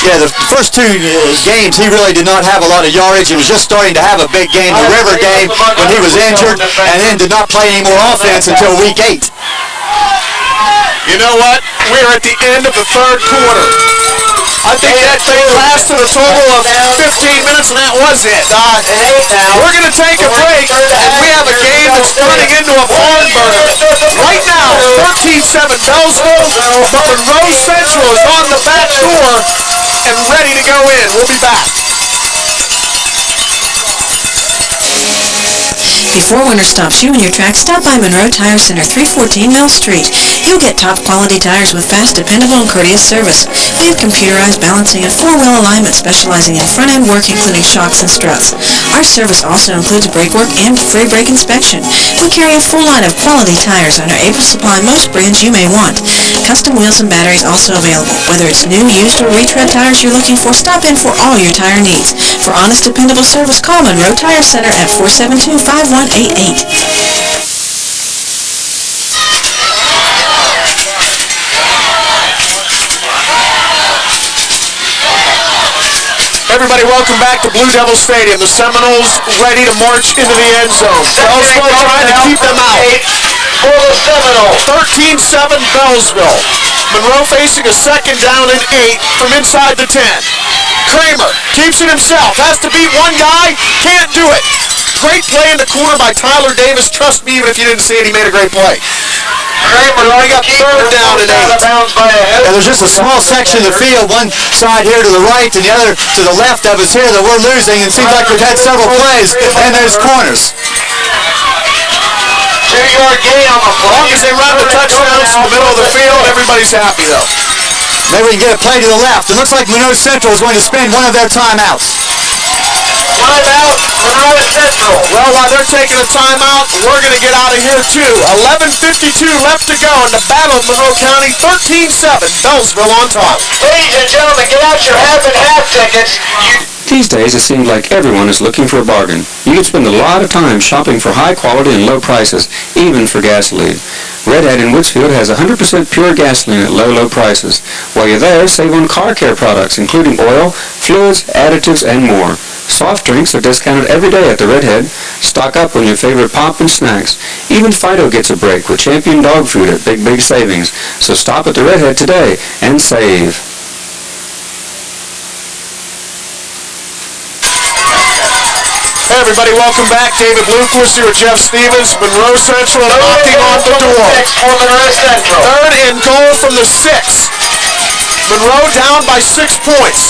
Yeah, the first two games, he really did not have a lot of yardage. He was just starting to have a big game, the River game, when he was injured, and then did not play any more offense until week 8. You know what? We're at the end of the third quarter. I think that thing lasted a total of 15 minutes, and that was it. We're going to take a break, and we have a game that's turning into a barn burner. Right now, 13-7 Beallsville, but Monroe Central is on the back door and ready to go in. We'll be back. Before winter stops you in your tracks, stop by Monroe Tire Center, 314 Mill Street. You'll get top quality tires with fast, dependable, and courteous service. We have computerized balancing and four-wheel alignment specializing in front-end work, including shocks and struts. Our service also includes brake work and free brake inspection. We carry a full line of quality tires and are able to supply most brands you may want. Custom wheels and batteries also available. Whether it's new, used, or retread tires you're looking for, stop in for all your tire needs. For honest, dependable service, call Monroe Tire Center at 472-5188. Everybody, welcome back to Blue Devil Stadium. The Seminoles ready to march into the end zone. Beallsville trying to keep them out. For the Seminoles. 13-7 Beallsville. Monroe facing a second down and 8 from inside the 10. Kramer keeps it himself. Has to beat one guy. Can't do it. Great play in the corner by Tyler Davis. Trust me, even if you didn't see it, he made a great play. Kramer They got third down and 8. And there's just a small section of the field, one side here to the right and the other to the left of us here that we're losing. It seems like we've had several plays in those corners. 2-yard gain on the As long as they run the touchdowns in the middle of the field, everybody's happy, though. Maybe we can get a play to the left. It looks like Monroe Central is going to spend one of their timeouts. Timeout, Monroe Central. Well, while they're taking a timeout, we're going to get out of here, too. 11:52 left to go in the Battle of Monroe County. 13-7, Beallsville on top. Ladies and gentlemen, get out your half and half tickets. These days, it seems like everyone is looking for a bargain. You can spend a lot of time shopping for high quality and low prices, even for gasoline. Redhead in Woodsfield has 100% pure gasoline at low, low prices. While you're there, save on car care products, including oil, fluids, additives, and more. Soft drinks are discounted every day at the Redhead. Stock up on your favorite pop and snacks. Even Fido gets a break with Champion Dog Food at big, big savings. So stop at the Redhead today and save. Hey everybody, welcome back. David Lucas here with Jeff Stevens. Monroe Central knocking on the door. Third and goal from the 6. Monroe down by 6 points.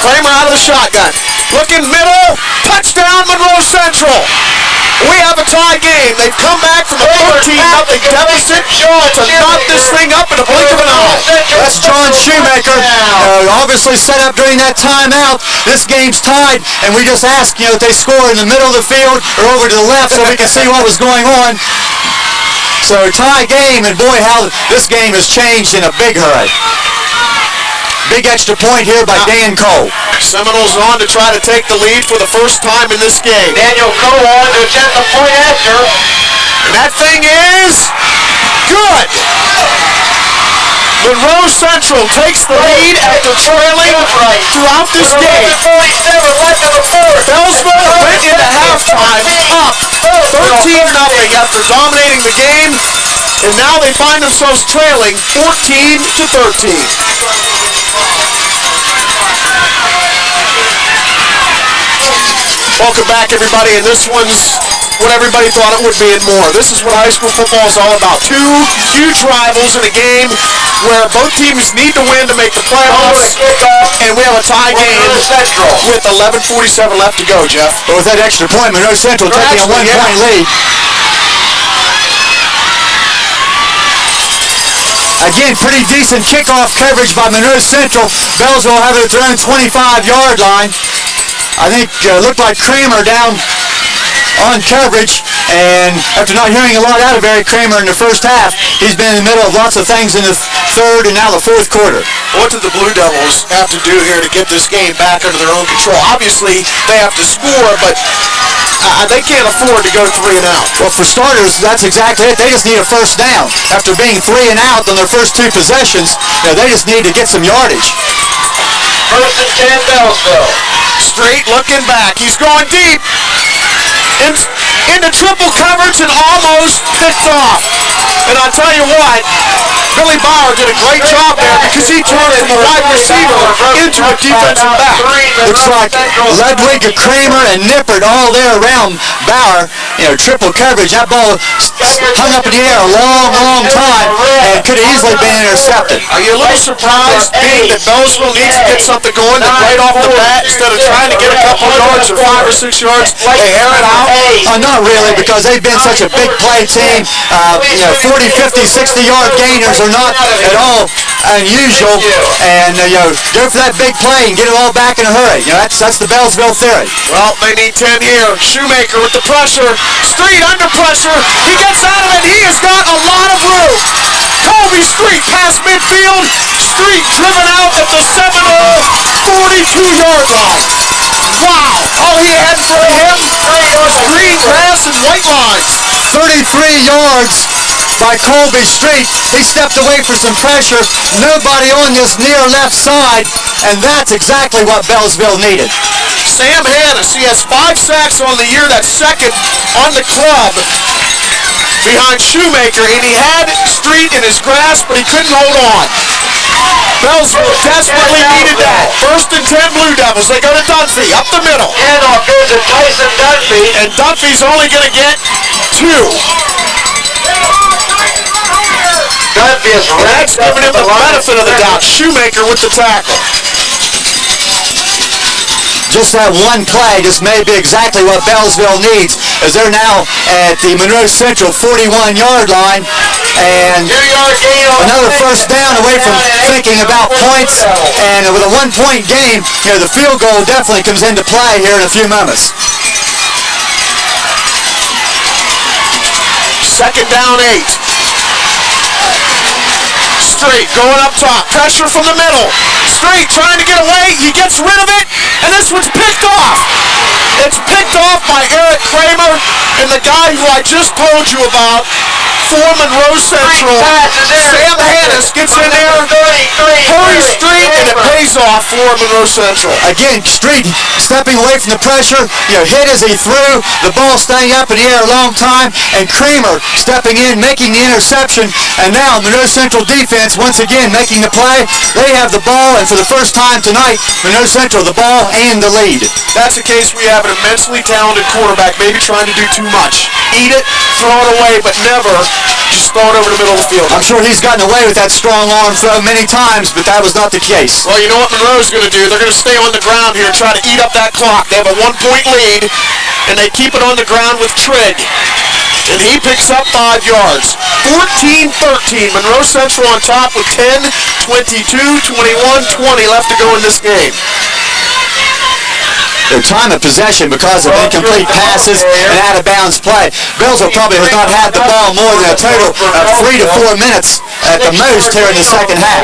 Kramer out of the shotgun. Looking middle. Touchdown, Monroe Central. We have a tie game. They've come back from a 14-0 deficit to knock this thing up in a blink of an eye. That's John Shoemaker, obviously set up during that timeout. This game's tied, and we just asked, if they score in the middle of the field or over to the left so we can see what was going on. So tie game, and boy, how this game has changed in a big hurry. Big extra point here by Dan Cole. Seminoles on to try to take the lead for the first time in this game. Daniel Cole on to attempt the point after. And that thing is good. Monroe Central takes the lead after trailing throughout this game. Beallsville went into halftime up 14-0 after dominating the game, and now they find themselves trailing 14-13. Welcome back, everybody, and this one's what everybody thought it would be and more. This is what high school football is all about. Two huge rivals in a game where both teams need to win to make the playoffs, and we have a tie game with 11:47 left to go, Jeff. But with that extra point, Monroe Central taking a 1-point lead. Again, pretty decent kickoff coverage by Monroe Central. Beallsville have it at their own 25-yard line. I think looked like Kramer down on coverage, and after not hearing a lot out of Eric Kramer in the first half, he's been in the middle of lots of things in the third and now the fourth quarter. What do the Blue Devils have to do here to get this game back under their own control? Obviously, they have to score, but they can't afford to go 3 and out. Well, for starters, that's exactly it. They just need a first down. After being 3 and out on their first 2 possessions, they just need to get some yardage. First and 10, Beallsville. Straight looking back. He's going deep. Into triple coverage and almost picked off. And I'll tell you what, Billy Bauer did a great job there because he turned from a wide receiver into a defensive back. Looks like Ludwig, Kramer, and Nippert all there around Bauer. Triple coverage. That ball hung up in the air a long, long time and could have easily been intercepted. Are you a little surprised being that Beallsville needs to get something going right off the bat instead of trying to get a couple of yards or 5 or 6 yards, they air it out? Not really, because they've been such a big play team. 40, 50, 60-yard gainers are not at all unusual, and go for that big play and get it all back in a hurry. That's the Beallsville theory. Well, they need 10 here. Shoemaker with the pressure. Street under pressure. He gets out of it. He has got a lot of room. Colby Street past midfield. Street driven out at the Seminole 42-yard line. Wow. All he had for him was green grass and white lines. 33 yards by Colby Street. He stepped away for some pressure. Nobody on this near left side, and that's exactly what Beallsville needed. Sam Hannis, he has 5 sacks on the year. That's second on the club behind Shoemaker, and he had Street in his grasp, but he couldn't hold on. Beallsville desperately needed that. First and 10 Blue Devils. They go to Dunphy, up the middle. Handoff goes to Tyson Dunphy. And Dunphy's only going to get 2. Dunphy is And that's giving him the benefit of the doubt. Shoemaker with the tackle. Just that one play just may be exactly what Beallsville needs, as they're now at the Monroe Central 41-yard line, and another first down away from thinking about points, and with a 1-point game, the field goal definitely comes into play here in a few moments. Second down 8. Street going up top. Pressure from the middle. Street trying to get away. He gets rid of it, and this one's picked off. It's picked off by Eric Kramer, and the guy who I just told you about for Monroe Central, Sam Hannis, gets in there, hurries Street, and it pays off for Monroe Central. Again, Street stepping away from the pressure, hit as he threw, the ball staying up in the air a long time, and Kramer stepping in, making the interception, and now Monroe Central defense once again making the play. They have the ball, and for the first time tonight, Monroe Central the ball and the lead. That's a case we have an immensely talented quarterback, maybe trying to do too much. Eat it, throw it away, but never just throw it over the middle of the field. I'm sure he's gotten away with that strong arm throw many times, but that was not the case. Well, you know what Monroe's going to do? They're going to stay on the ground here and try to eat up that clock. They have a 1-point lead, and they keep it on the ground with Trigg. And he picks up 5 yards. 14-13. Monroe Central on top with 10, 22, 21, 20 left to go in this game. Their time of possession because of incomplete passes and out-of-bounds play. Beallsville probably has not had the ball more than a total of 3 to 4 minutes at the most here in the second half.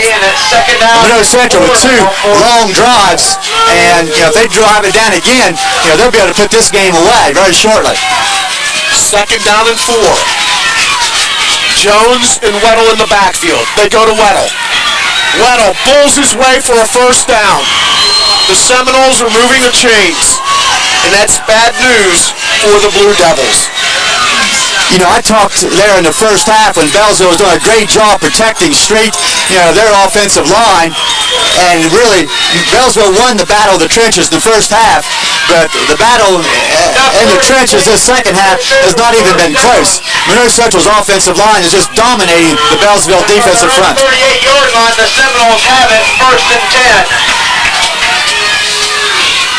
Monroe Central with 2 long drives, and if they drive it down again, they'll be able to put this game away very shortly. Second down and 4. Jones and Weddle in the backfield. They go to Weddle. Weddle pulls his way for a first down. The Seminoles are moving the chains, and that's bad news for the Blue Devils. You know, I talked there in the first half when Beallsville was doing a great job protecting Street, you know, their offensive line, and really, Beallsville won the battle of the trenches in the first half, but the battle in the trenches this second half has not even been close. Monroe Central's offensive line is just dominating the Beallsville defensive front. 38-yard line, the Seminoles have it, 1st and 10.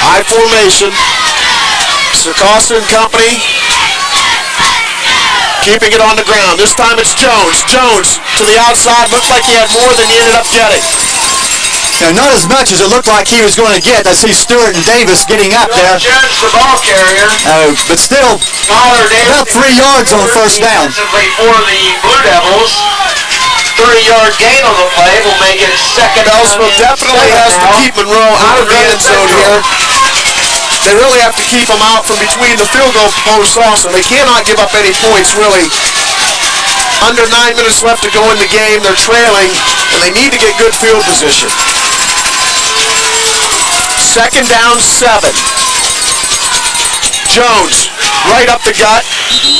High formation. Sikosta and company keeping it on the ground. This time it's Jones. Jones to the outside. Looked like he had more than he ended up getting. Now, not as much as it looked like he was going to get. I see Stewart and Davis getting up there. Jones, the ball carrier. But still, about 3 yards on first down. For the Blue Devils. 30-yard gain on the play will make it second. Beallsville definitely has to keep Monroe out of the end zone here. They really have to keep them out from between the field goal posts also. They cannot give up any points, really. Under 9 minutes left to go in the game. They're trailing, and they need to get good field position. 2nd down, 7. Jones, right up the gut,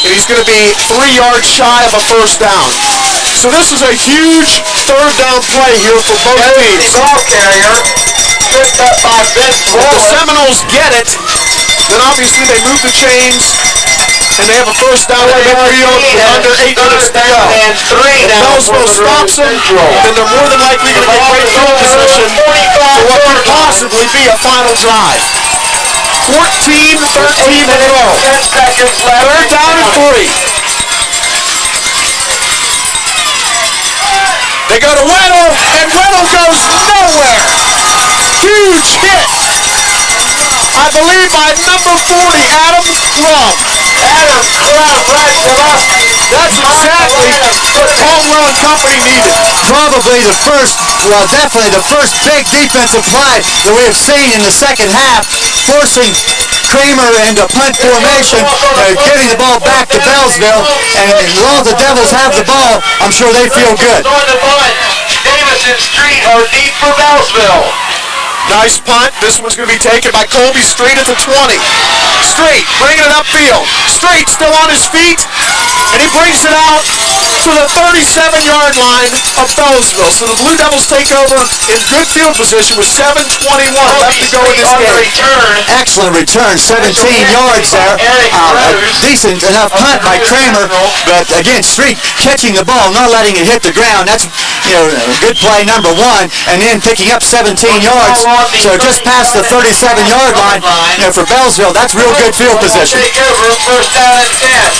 and he's going to be 3 yards shy of a first down. So this is a huge 3rd down play here for both teams. Ball carrier, picked up by Ben If the Seminoles get it, then obviously they move the chains, and they have a first down in midfield with under 8 minutes to go. If Beallsville stops them, then they're more than likely going to get great field position for what could possibly be a final drive. 14-13 Monroe. 10 seconds left. 3rd down and 3. They go to Weddle, and Weddle goes nowhere. Huge hit. I believe by number 40, Adam Club. Adam Club, right velocity. That's exactly what Monroe and company needed. Probably the first, well, definitely the first big defensive play that we have seen in the second half, forcing Kramer into punt formation, getting the ball back to Beallsville, and as long as the Devils have the ball, I'm sure they feel good. On the punt, Davis and Street are deep for Beallsville. Nice punt. This one's going to be taken by Colby Street at the 20. Street bringing it upfield. Street still on his feet, and he brings it out to the 37-yard line of Beallsville. So the Blue Devils take over in good field position with 7:21 left to go in this game. Excellent return, 17 yards there. A decent enough punt by Kramer, but again, Street catching the ball, not letting it hit the ground. That's, you know, good play number 1, and then picking up 17 yards. So just past the 37-yard line, you know, for Beallsville, that's real good field position. Take over, 1st down and 10.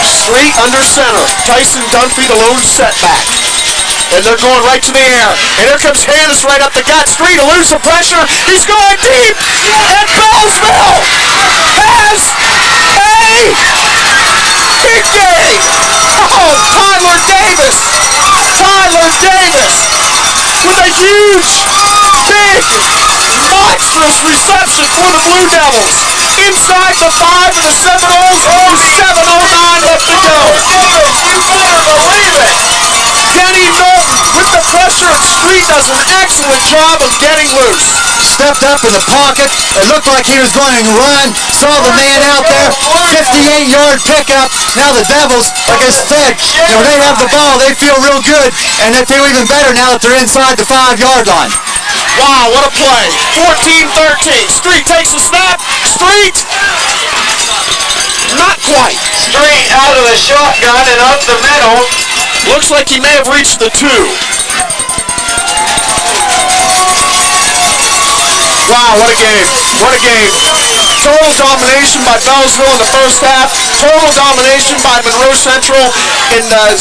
Street under center. Tyson Dunphy, the lone setback. And they're going right to the air. And here comes Hannes right up the gut. Street eludes some pressure. He's going deep. And Beallsville has a big day. Oh, Tyler Davis. Tyler Davis with a huge, big, monstrous reception for the Blue Devils. Inside the 5 of the Seminoles. 7:09 left to go. You better believe it. Kenny Norton with the pressure, and Street does an excellent job of getting loose. Stepped up in the pocket. It looked like he was going to run. Saw the man out there. 58-yard pickup. Now the Devils, like I said, you know, they have the ball. They feel real good, and they feel even better now that they're inside the 5-yard line. Wow, what a play. 14-13. Street takes the snap. Street, not quite. Street out of the shotgun and up the middle. Looks like he may have reached the 2. Wow, what a game. What a game. Total domination by Beallsville in the first half. Total domination by Monroe Central in the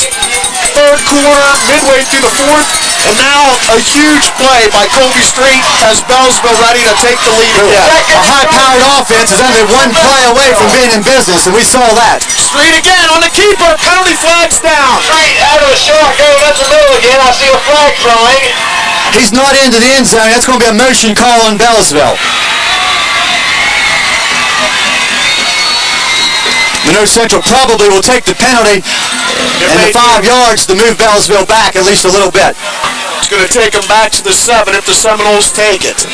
3rd quarter, midway through the 4th. And now a huge play by Colby Street as Beallsville ready to take the lead again. A high-powered offense is only one play away from being in business, and we saw that. Street again on the keeper. Penalty flag's down. Street out of the shotgun up the middle again. I see a flag flying. He's not into the end zone. That's going to be a motion call on Beallsville. Monroe Central probably will take the penalty and the 5 yards to move Beallsville back at least a little bit. It's going to take them back to the 7 if the Seminoles take it.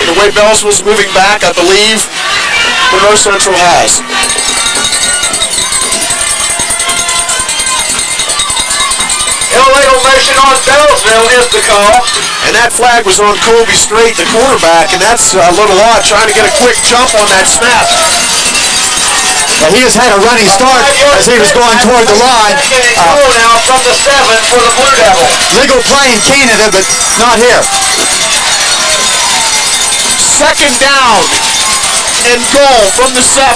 The way Beallsville's moving back, I believe Monroe Central has. Illegal motion on Beallsville is the call. And that flag was on Colby Strait, the quarterback, and that's a little odd, trying to get a quick jump on that snap. He has had a running start as he was going toward the line. Getting goal now from the 7 for the Blue Devils. Legal play in Canada, but not here. Second down and goal from the 7.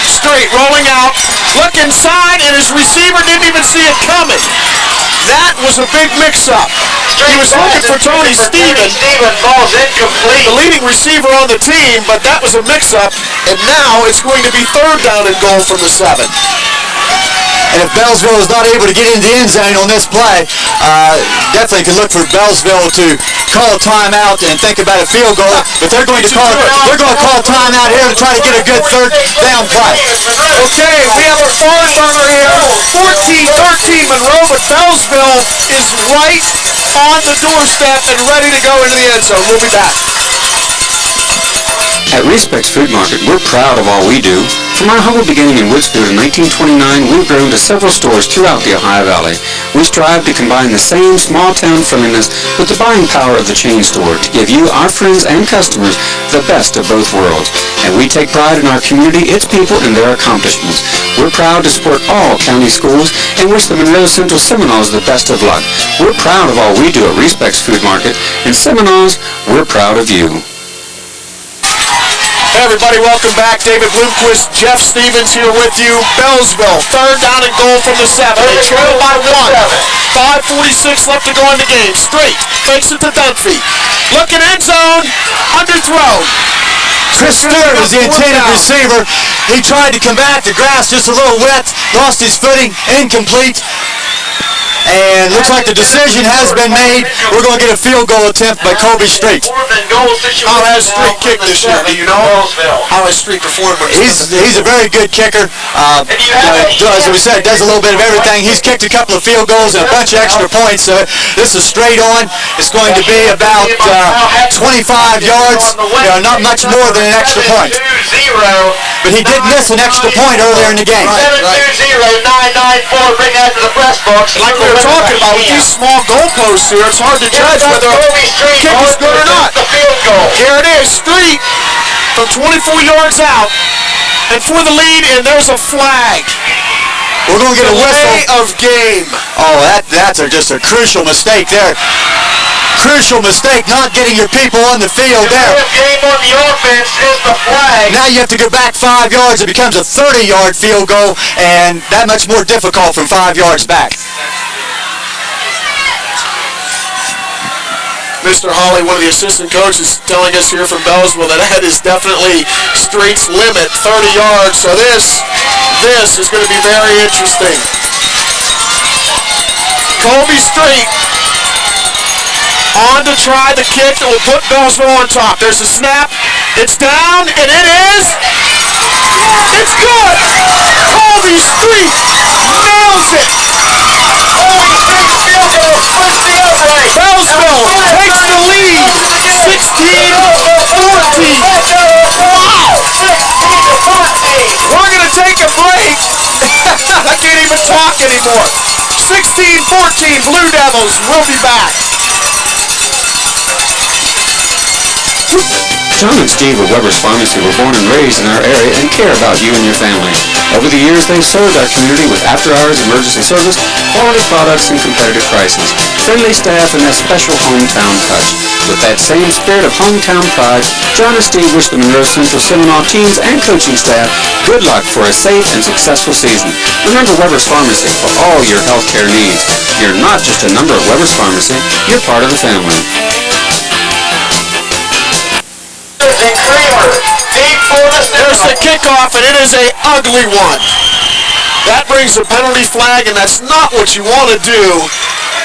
Straight rolling out, look inside, and his receiver didn't even see it coming. That was a big mix-up. He was looking for Tony Stevens, Ball's incomplete. the leading receiver on the team, but that was a mix-up, and now it's going to be third down and goal from the 7. And if Beallsville is not able to get into the end zone on this play, definitely can look for Beallsville to call a timeout and think about a field goal. But they're going to call a timeout here to try to get a good third down play. Okay, we have our barn burner here. 14-13 Monroe, but Beallsville is right on the doorstep and ready to go into the end zone. We'll be back. At Respects Food Market, we're proud of all we do. From our humble beginning in Woodsfield in 1929, we've grown to several stores throughout the Ohio Valley. We strive to combine the same small-town friendliness with the buying power of the chain store to give you, our friends and customers, the best of both worlds. And we take pride in our community, its people, and their accomplishments. We're proud to support all county schools and wish the Monroe Central Seminoles the best of luck. We're proud of all we do at Respects Food Market, and Seminoles, we're proud of you. Hey everybody, welcome back. David Bloomquist, Jeff Stevens here with you. Beallsville, third down and goal from the 7. They trail by 1. 5:46 left to go in the game. Straight, fakes it to Dunphy. Looking end zone, underthrown. Chris Stewart was the intended receiver. He tried to come back. The grass just a little wet. Lost his footing. Incomplete. And looks like the decision has been made. We're going to get a field goal attempt by Colby Strait. How has Street kicked this year? Do you know? How has Street performed? He's a very good kicker. As we said, does a little bit of everything. He's kicked a couple of field goals and a bunch of extra points. So this is straight on. It's going to be about 25 yards. Not much more than an extra point. But he did miss an extra point earlier in the game. 720-994. Bring that to the press box. Like we were talking about with these small goalposts here, it's hard to judge whether a kick is good or not. Here it is, Street from 24 yards out, and for the lead, and there's a flag. We're going to get a whistle. Delay of game. Oh, that's just a crucial mistake there. Crucial mistake, not getting your people on the field there. Game on the offense is the flag. Now you have to go back 5 yards. It becomes a 30-yard field goal, and that much more difficult from 5 yards back. Mr. Hawley, one of the assistant coaches, telling us here from Beallsville that is definitely Street's limit, 30 yards. So this is going to be very interesting. Colby Street on to try the kick that will put Beallsville on top. There's a snap. It's down, and it is. It's good. Colby Street nails it. Beallsville takes the lead, 16-14. Wow. We're going to take a break. I can't even talk anymore. 16-14 Blue Devils. We'll be back. John and Steve of Weber's Pharmacy were born and raised in our area and care about you and your family. Over the years, they've served our community with after-hours emergency service, quality products, and competitive prices, friendly staff, and that special hometown touch. With that same spirit of hometown pride, John and Steve wish the Monroe Central Seminole teams and coaching staff good luck for a safe and successful season. Remember Weber's Pharmacy for all your healthcare needs. You're not just a number at Weber's Pharmacy, you're part of the family. There's the kickoff, and it is an ugly one. That brings a penalty flag, and that's not what you want to do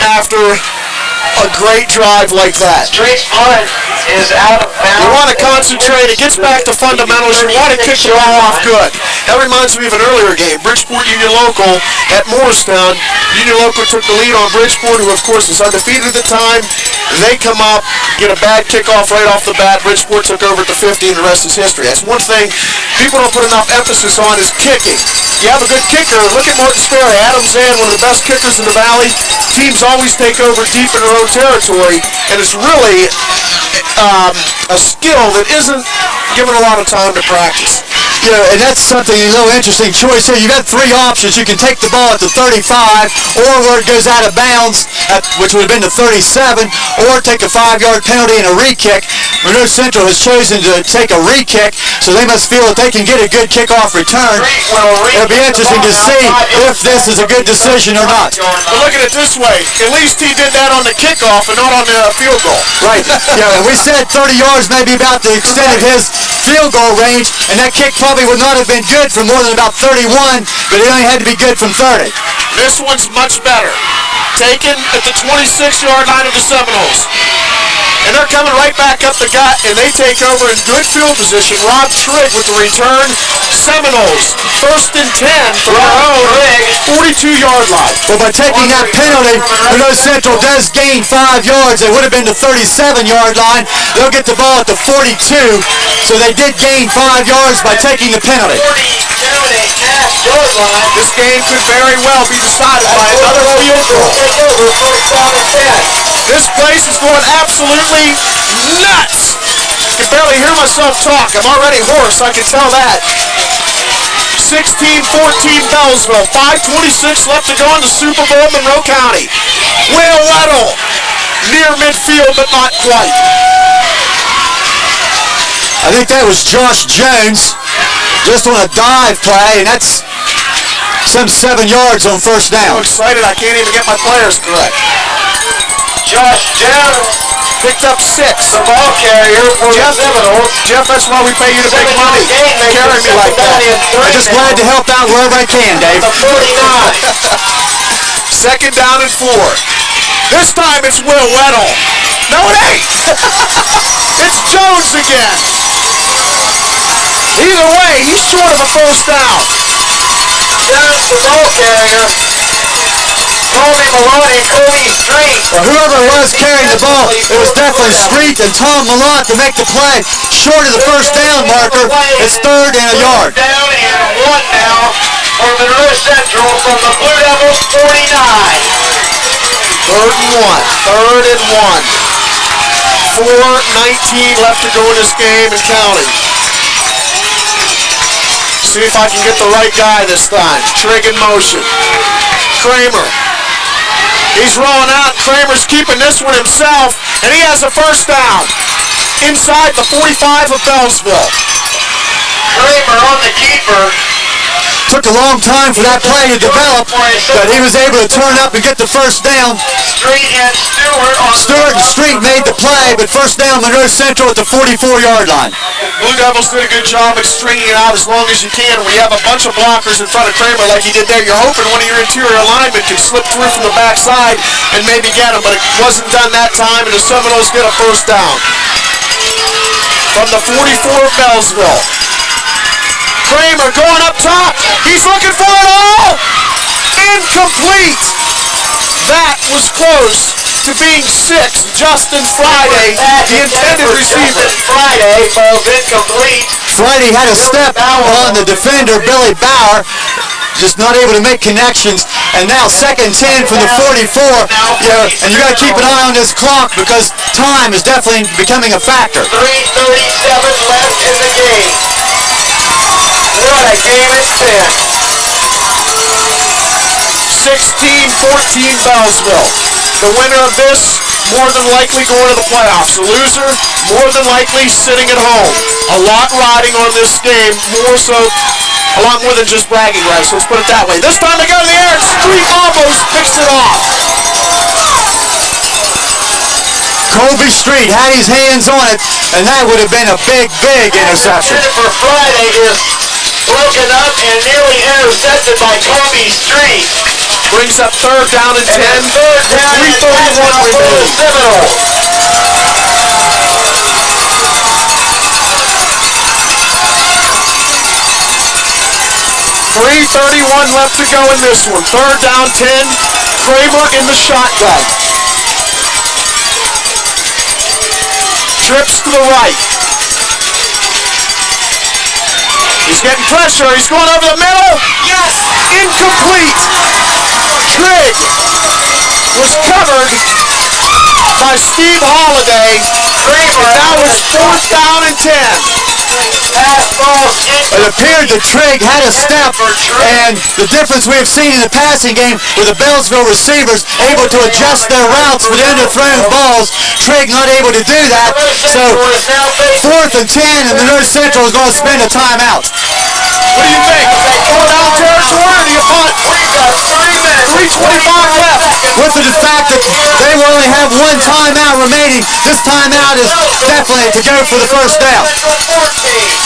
after a great drive like that. Street's punt. is out of bounds. You want to concentrate. It gets back to fundamentals. You want to kick the ball off good. That reminds me of an earlier game. Bridgeport Union Local at Morristown. Union Local took the lead on Bridgeport, who of course was undefeated at the time. They come up, get a bad kickoff right off the bat. Bridgeport took over at the 50, and the rest is history. That's one thing people don't put enough emphasis on is kicking. You have a good kicker. Look at Martin Sperry. Adams Zan, one of the best kickers in the Valley. Teams always take over deep in their own territory, and it's really a skill that isn't given a lot of time to practice. Yeah, and that's something, a little interesting choice here. You got three options. You can take the ball at the 35, or where it goes out of bounds, which would have been the 37, or take a 5-yard penalty and a re-kick. Monroe Central has chosen to take a re-kick, so they must feel that they can get a good kickoff return. It'll be interesting to see if this is a good decision or not. But look at it this way. At least he did that on the kickoff and not on the field goal. Right. Yeah, and we said 30 yards may be about the extent of his field goal range, and that kick probably would not have been good for more than about 31, but it only had to be good from 30. This one's much better. Taken at the 26-yard line of the Seminoles. And they're coming right back up the gut, and they take over in good field position. Rob Trigg with the return. Seminoles, 1st and 10 from their own 42-yard line. Well, by taking that penalty, Monroe Central does gain 5 yards. They would have been the 37-yard line. They'll get the ball at the 42, so they did gain 5 yards by taking the penalty. 42.5-yard line. This game could very well be decided by another field goal. This place is going absolutely nuts. I can barely hear myself talk. I'm already hoarse, I can tell that. 16-14 Beallsville. 5:26 left to go in the Super Bowl, Monroe County. Will Weddle near midfield, but not quite. I think that was Josh Jones just on a dive play, and that's some 7 yards on first I'm down. excited I can't even get my players correct. Josh Jones Picked up 6. the ball carrier for the Seminoles. Jeff, that's why we pay you the big money. Carry me like that. I'm just glad to help out wherever I can, Dave. The 49. 2nd down and 4. This time it's Will Weddle. No, it ain't. It's Jones again. Either way, he's short of a first down. Jones, the ball carrier. Colby Maloney and Kobe Street. Well, whoever it was carrying the ball, it was definitely Street and Tom Malott to make the play short of the first down marker. It's 3rd and a yard. Down and 1 now for Monroe Central from the Blue Devils 49. 3rd and 1. 3rd and 1. 4:19 left to go in this game and counting. See if I can get the right guy this time. Trigg in motion. Kramer. He's rolling out. Kramer's keeping this one himself, and he has a first down inside the 45 of Beallsville. Kramer on the keeper. Took a long time for that play to develop, but he was able to turn up and get the first down. Street and Stewart on Stewart and Street made the play, but first down Monroe Central at the 44-yard line. Blue Devils did a good job at stringing it out as long as you can. When you have a bunch of blockers in front of Kramer like he did there, you're hoping one of your interior linemen can slip through from the backside and maybe get him, but it wasn't done that time, and the Seminoles get a first down. From the 44 of Beallsville. Kramer going up top. He's looking for it all. Incomplete. That was close to being 6. Justin Friday, the intended receiver. Friday, both incomplete. Friday had a step on the defender, Billy Bauer, just not able to make connections. And now 2nd and 10 from the 44. And you got to keep an eye on this clock because time is definitely becoming a factor. 3:37 left in the game. What a game it's been. 16-14 Beallsville. The winner of this, more than likely going to the playoffs. The loser, more than likely sitting at home. A lot riding on this game, a lot more than just bragging rights. Let's put it that way. This time they go to the air, and Street almost picks it off. Colby Street had his hands on it, and that would have been a big, big interception. For Friday is broken up and nearly intercepted by Kobe Street. Brings up 3rd down and 10. And 3rd down and 10 3:31 for the remaining. Seminoles. 1:31 left to go in this one. Third down, 10. Kramer in the shotgun. Trips to the right. He's getting pressure. He's going over the middle. Yes! Incomplete. Trigg was covered by Steve Holliday. And that was 4th down and 10. It appeared that Trigg had a step, and the difference we have seen in the passing game with the Beallsville receivers able to adjust their routes for the underthrown balls. Trigg not able to do that, so 4th and 10, and Monroe Central is going to spend a timeout. What do you think? Fourth down territory, or do you punt? 3:25 left. With the fact that they will only have one timeout remaining, this timeout is definitely to go for the first down.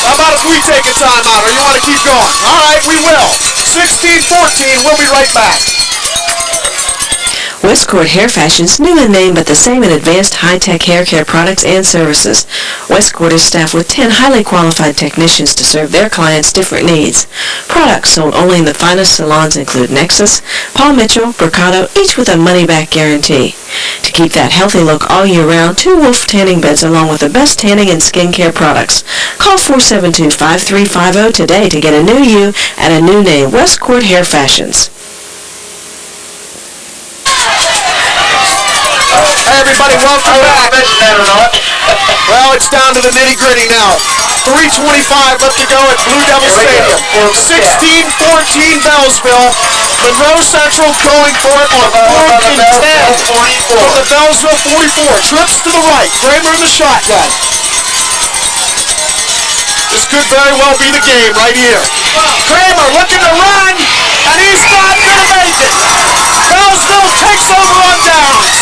How about if we take a timeout, or you want to keep going? All right, we will. 16-14, we'll be right back. Westcourt Hair Fashion's new in name but the same in advanced high-tech hair care products and services. Westcourt is staffed with 10 highly qualified technicians to serve their clients' different needs. Products sold only in the finest salons include Nexus, Paul Mitchell, Mercado, each with a money-back guarantee. To keep that healthy look all year round, 2 Wolf tanning beds along with the best tanning and skincare products. Call 472-5350 today to get a new you at a new name, Westcourt Hair Fashions. Hey everybody, welcome back. Well, it's down to the nitty-gritty now. 3:25 left to go at Blue Devil Stadium. 16-14 Beallsville. Monroe Central going for it on 4th and 10 from the Beallsville 44. Trips to the right. Kramer in the shotgun. This could very well be the game right here. Kramer looking to run, and he's not going to make it. Beallsville takes over on downs.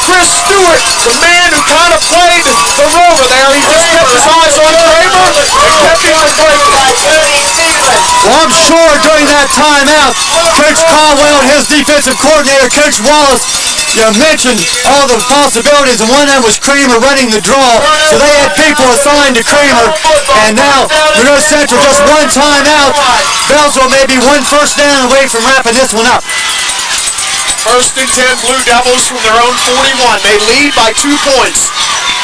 Chris Stewart, the man who kind of played the rover there, he just kept his eyes on Kramer and kept him from breaking. Well, I'm sure during that timeout, Coach Caldwell and his defensive coordinator, Coach Wallace, mentioned all the possibilities, and one of them was Kramer running the draw, so they had people assigned to Kramer, and now Monroe Central just one timeout. Beallsville may be one first down away from wrapping this one up. 1st and 10 Blue Devils from their own 41. They lead by 2 points,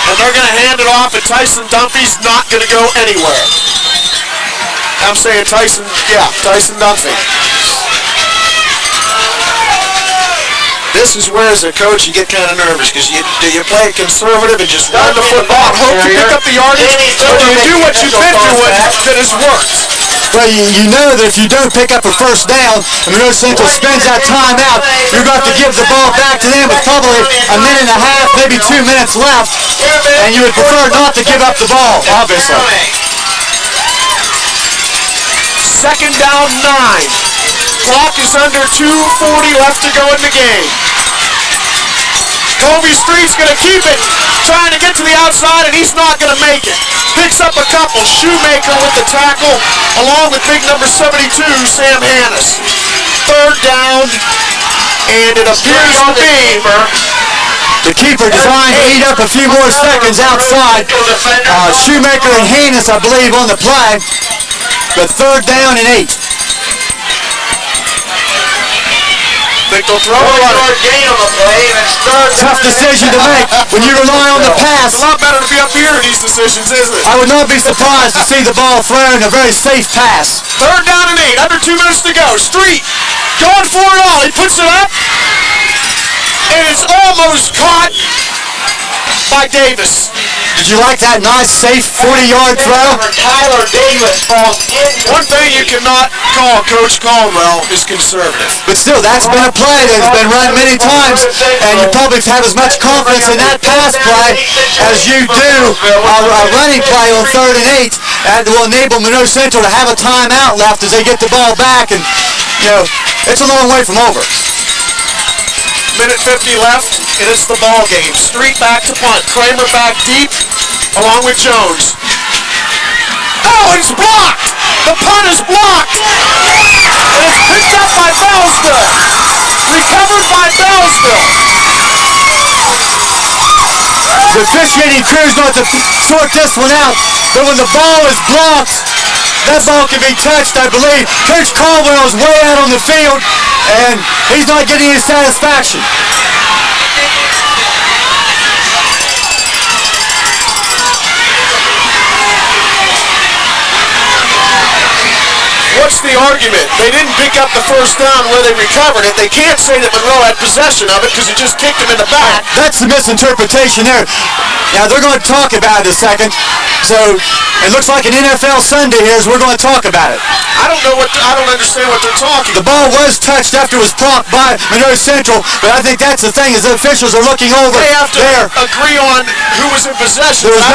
and they're going to hand it off, and Tyson Dunphy's not going to go anywhere. I'm saying Tyson Dunphy. This is where, as a coach, you get kind of nervous because you play it conservative and just run the football, hope to pick up the yardage, or do you do what you've been doing that has worked? Well, you know that if you don't pick up a first down, and Monroe Central spends that time out, you're going to have to give the ball back to them with probably a minute and a half, maybe 2 minutes left, and you would prefer not to give up the ball, obviously. 2nd down, 9. Clock is under 2:40 left to go in the game. Kobe Street's going to keep it, trying to get to the outside, and he's not going to make it. Picks up a couple. Shoemaker with the tackle, along with big number 72, Sam Hannis. 3rd down, and it appears to be the keeper designed to eat up a few more seconds outside. Shoemaker and Hannis, I believe, on the play. But 3rd down and 8. Think they'll throw it. Tough decision to make when you rely on the pass. It's a lot better to be up here in these decisions, isn't it? I would not be surprised to see the ball thrown, a very safe pass. 3rd down and 8, under 2 minutes to go. Street going for it all. He puts it up, and it's almost caught by Davis. Did you like that nice, safe 40-yard throw? Tyler Davis falls in. One thing you cannot call Coach Caldwell is conservative. But still, that's been a play that's been run many times, and you probably have as much confidence in that pass play as you do a running play on 3rd and 8. That will enable Monroe Central to have a timeout left as they get the ball back, and, it's a long way from over. Minute 50 left, and it's the ball game. Street back to punt. Kramer back deep, along with Jones. Oh, it's blocked! The punt is blocked! And it's picked up by Beallsville. Recovered by Beallsville. The officiating crew is going to sort this one out, but when the ball is blocked, that ball can be touched, I believe. Coach Caldwell is way out on the field, and he's not getting any satisfaction. What's the argument? They didn't pick up the first down where they recovered it. They can't say that Monroe had possession of it because you just kicked him in the back. That's the misinterpretation there. Now, they're going to talk about it in a second. So, it looks like an NFL Sunday here as we're going to talk about it. I don't understand what they're talking The ball was touched after it was blocked by Monroe Central, but I think that's the thing is the officials are looking over They have to there. agree on who was in possession. There was no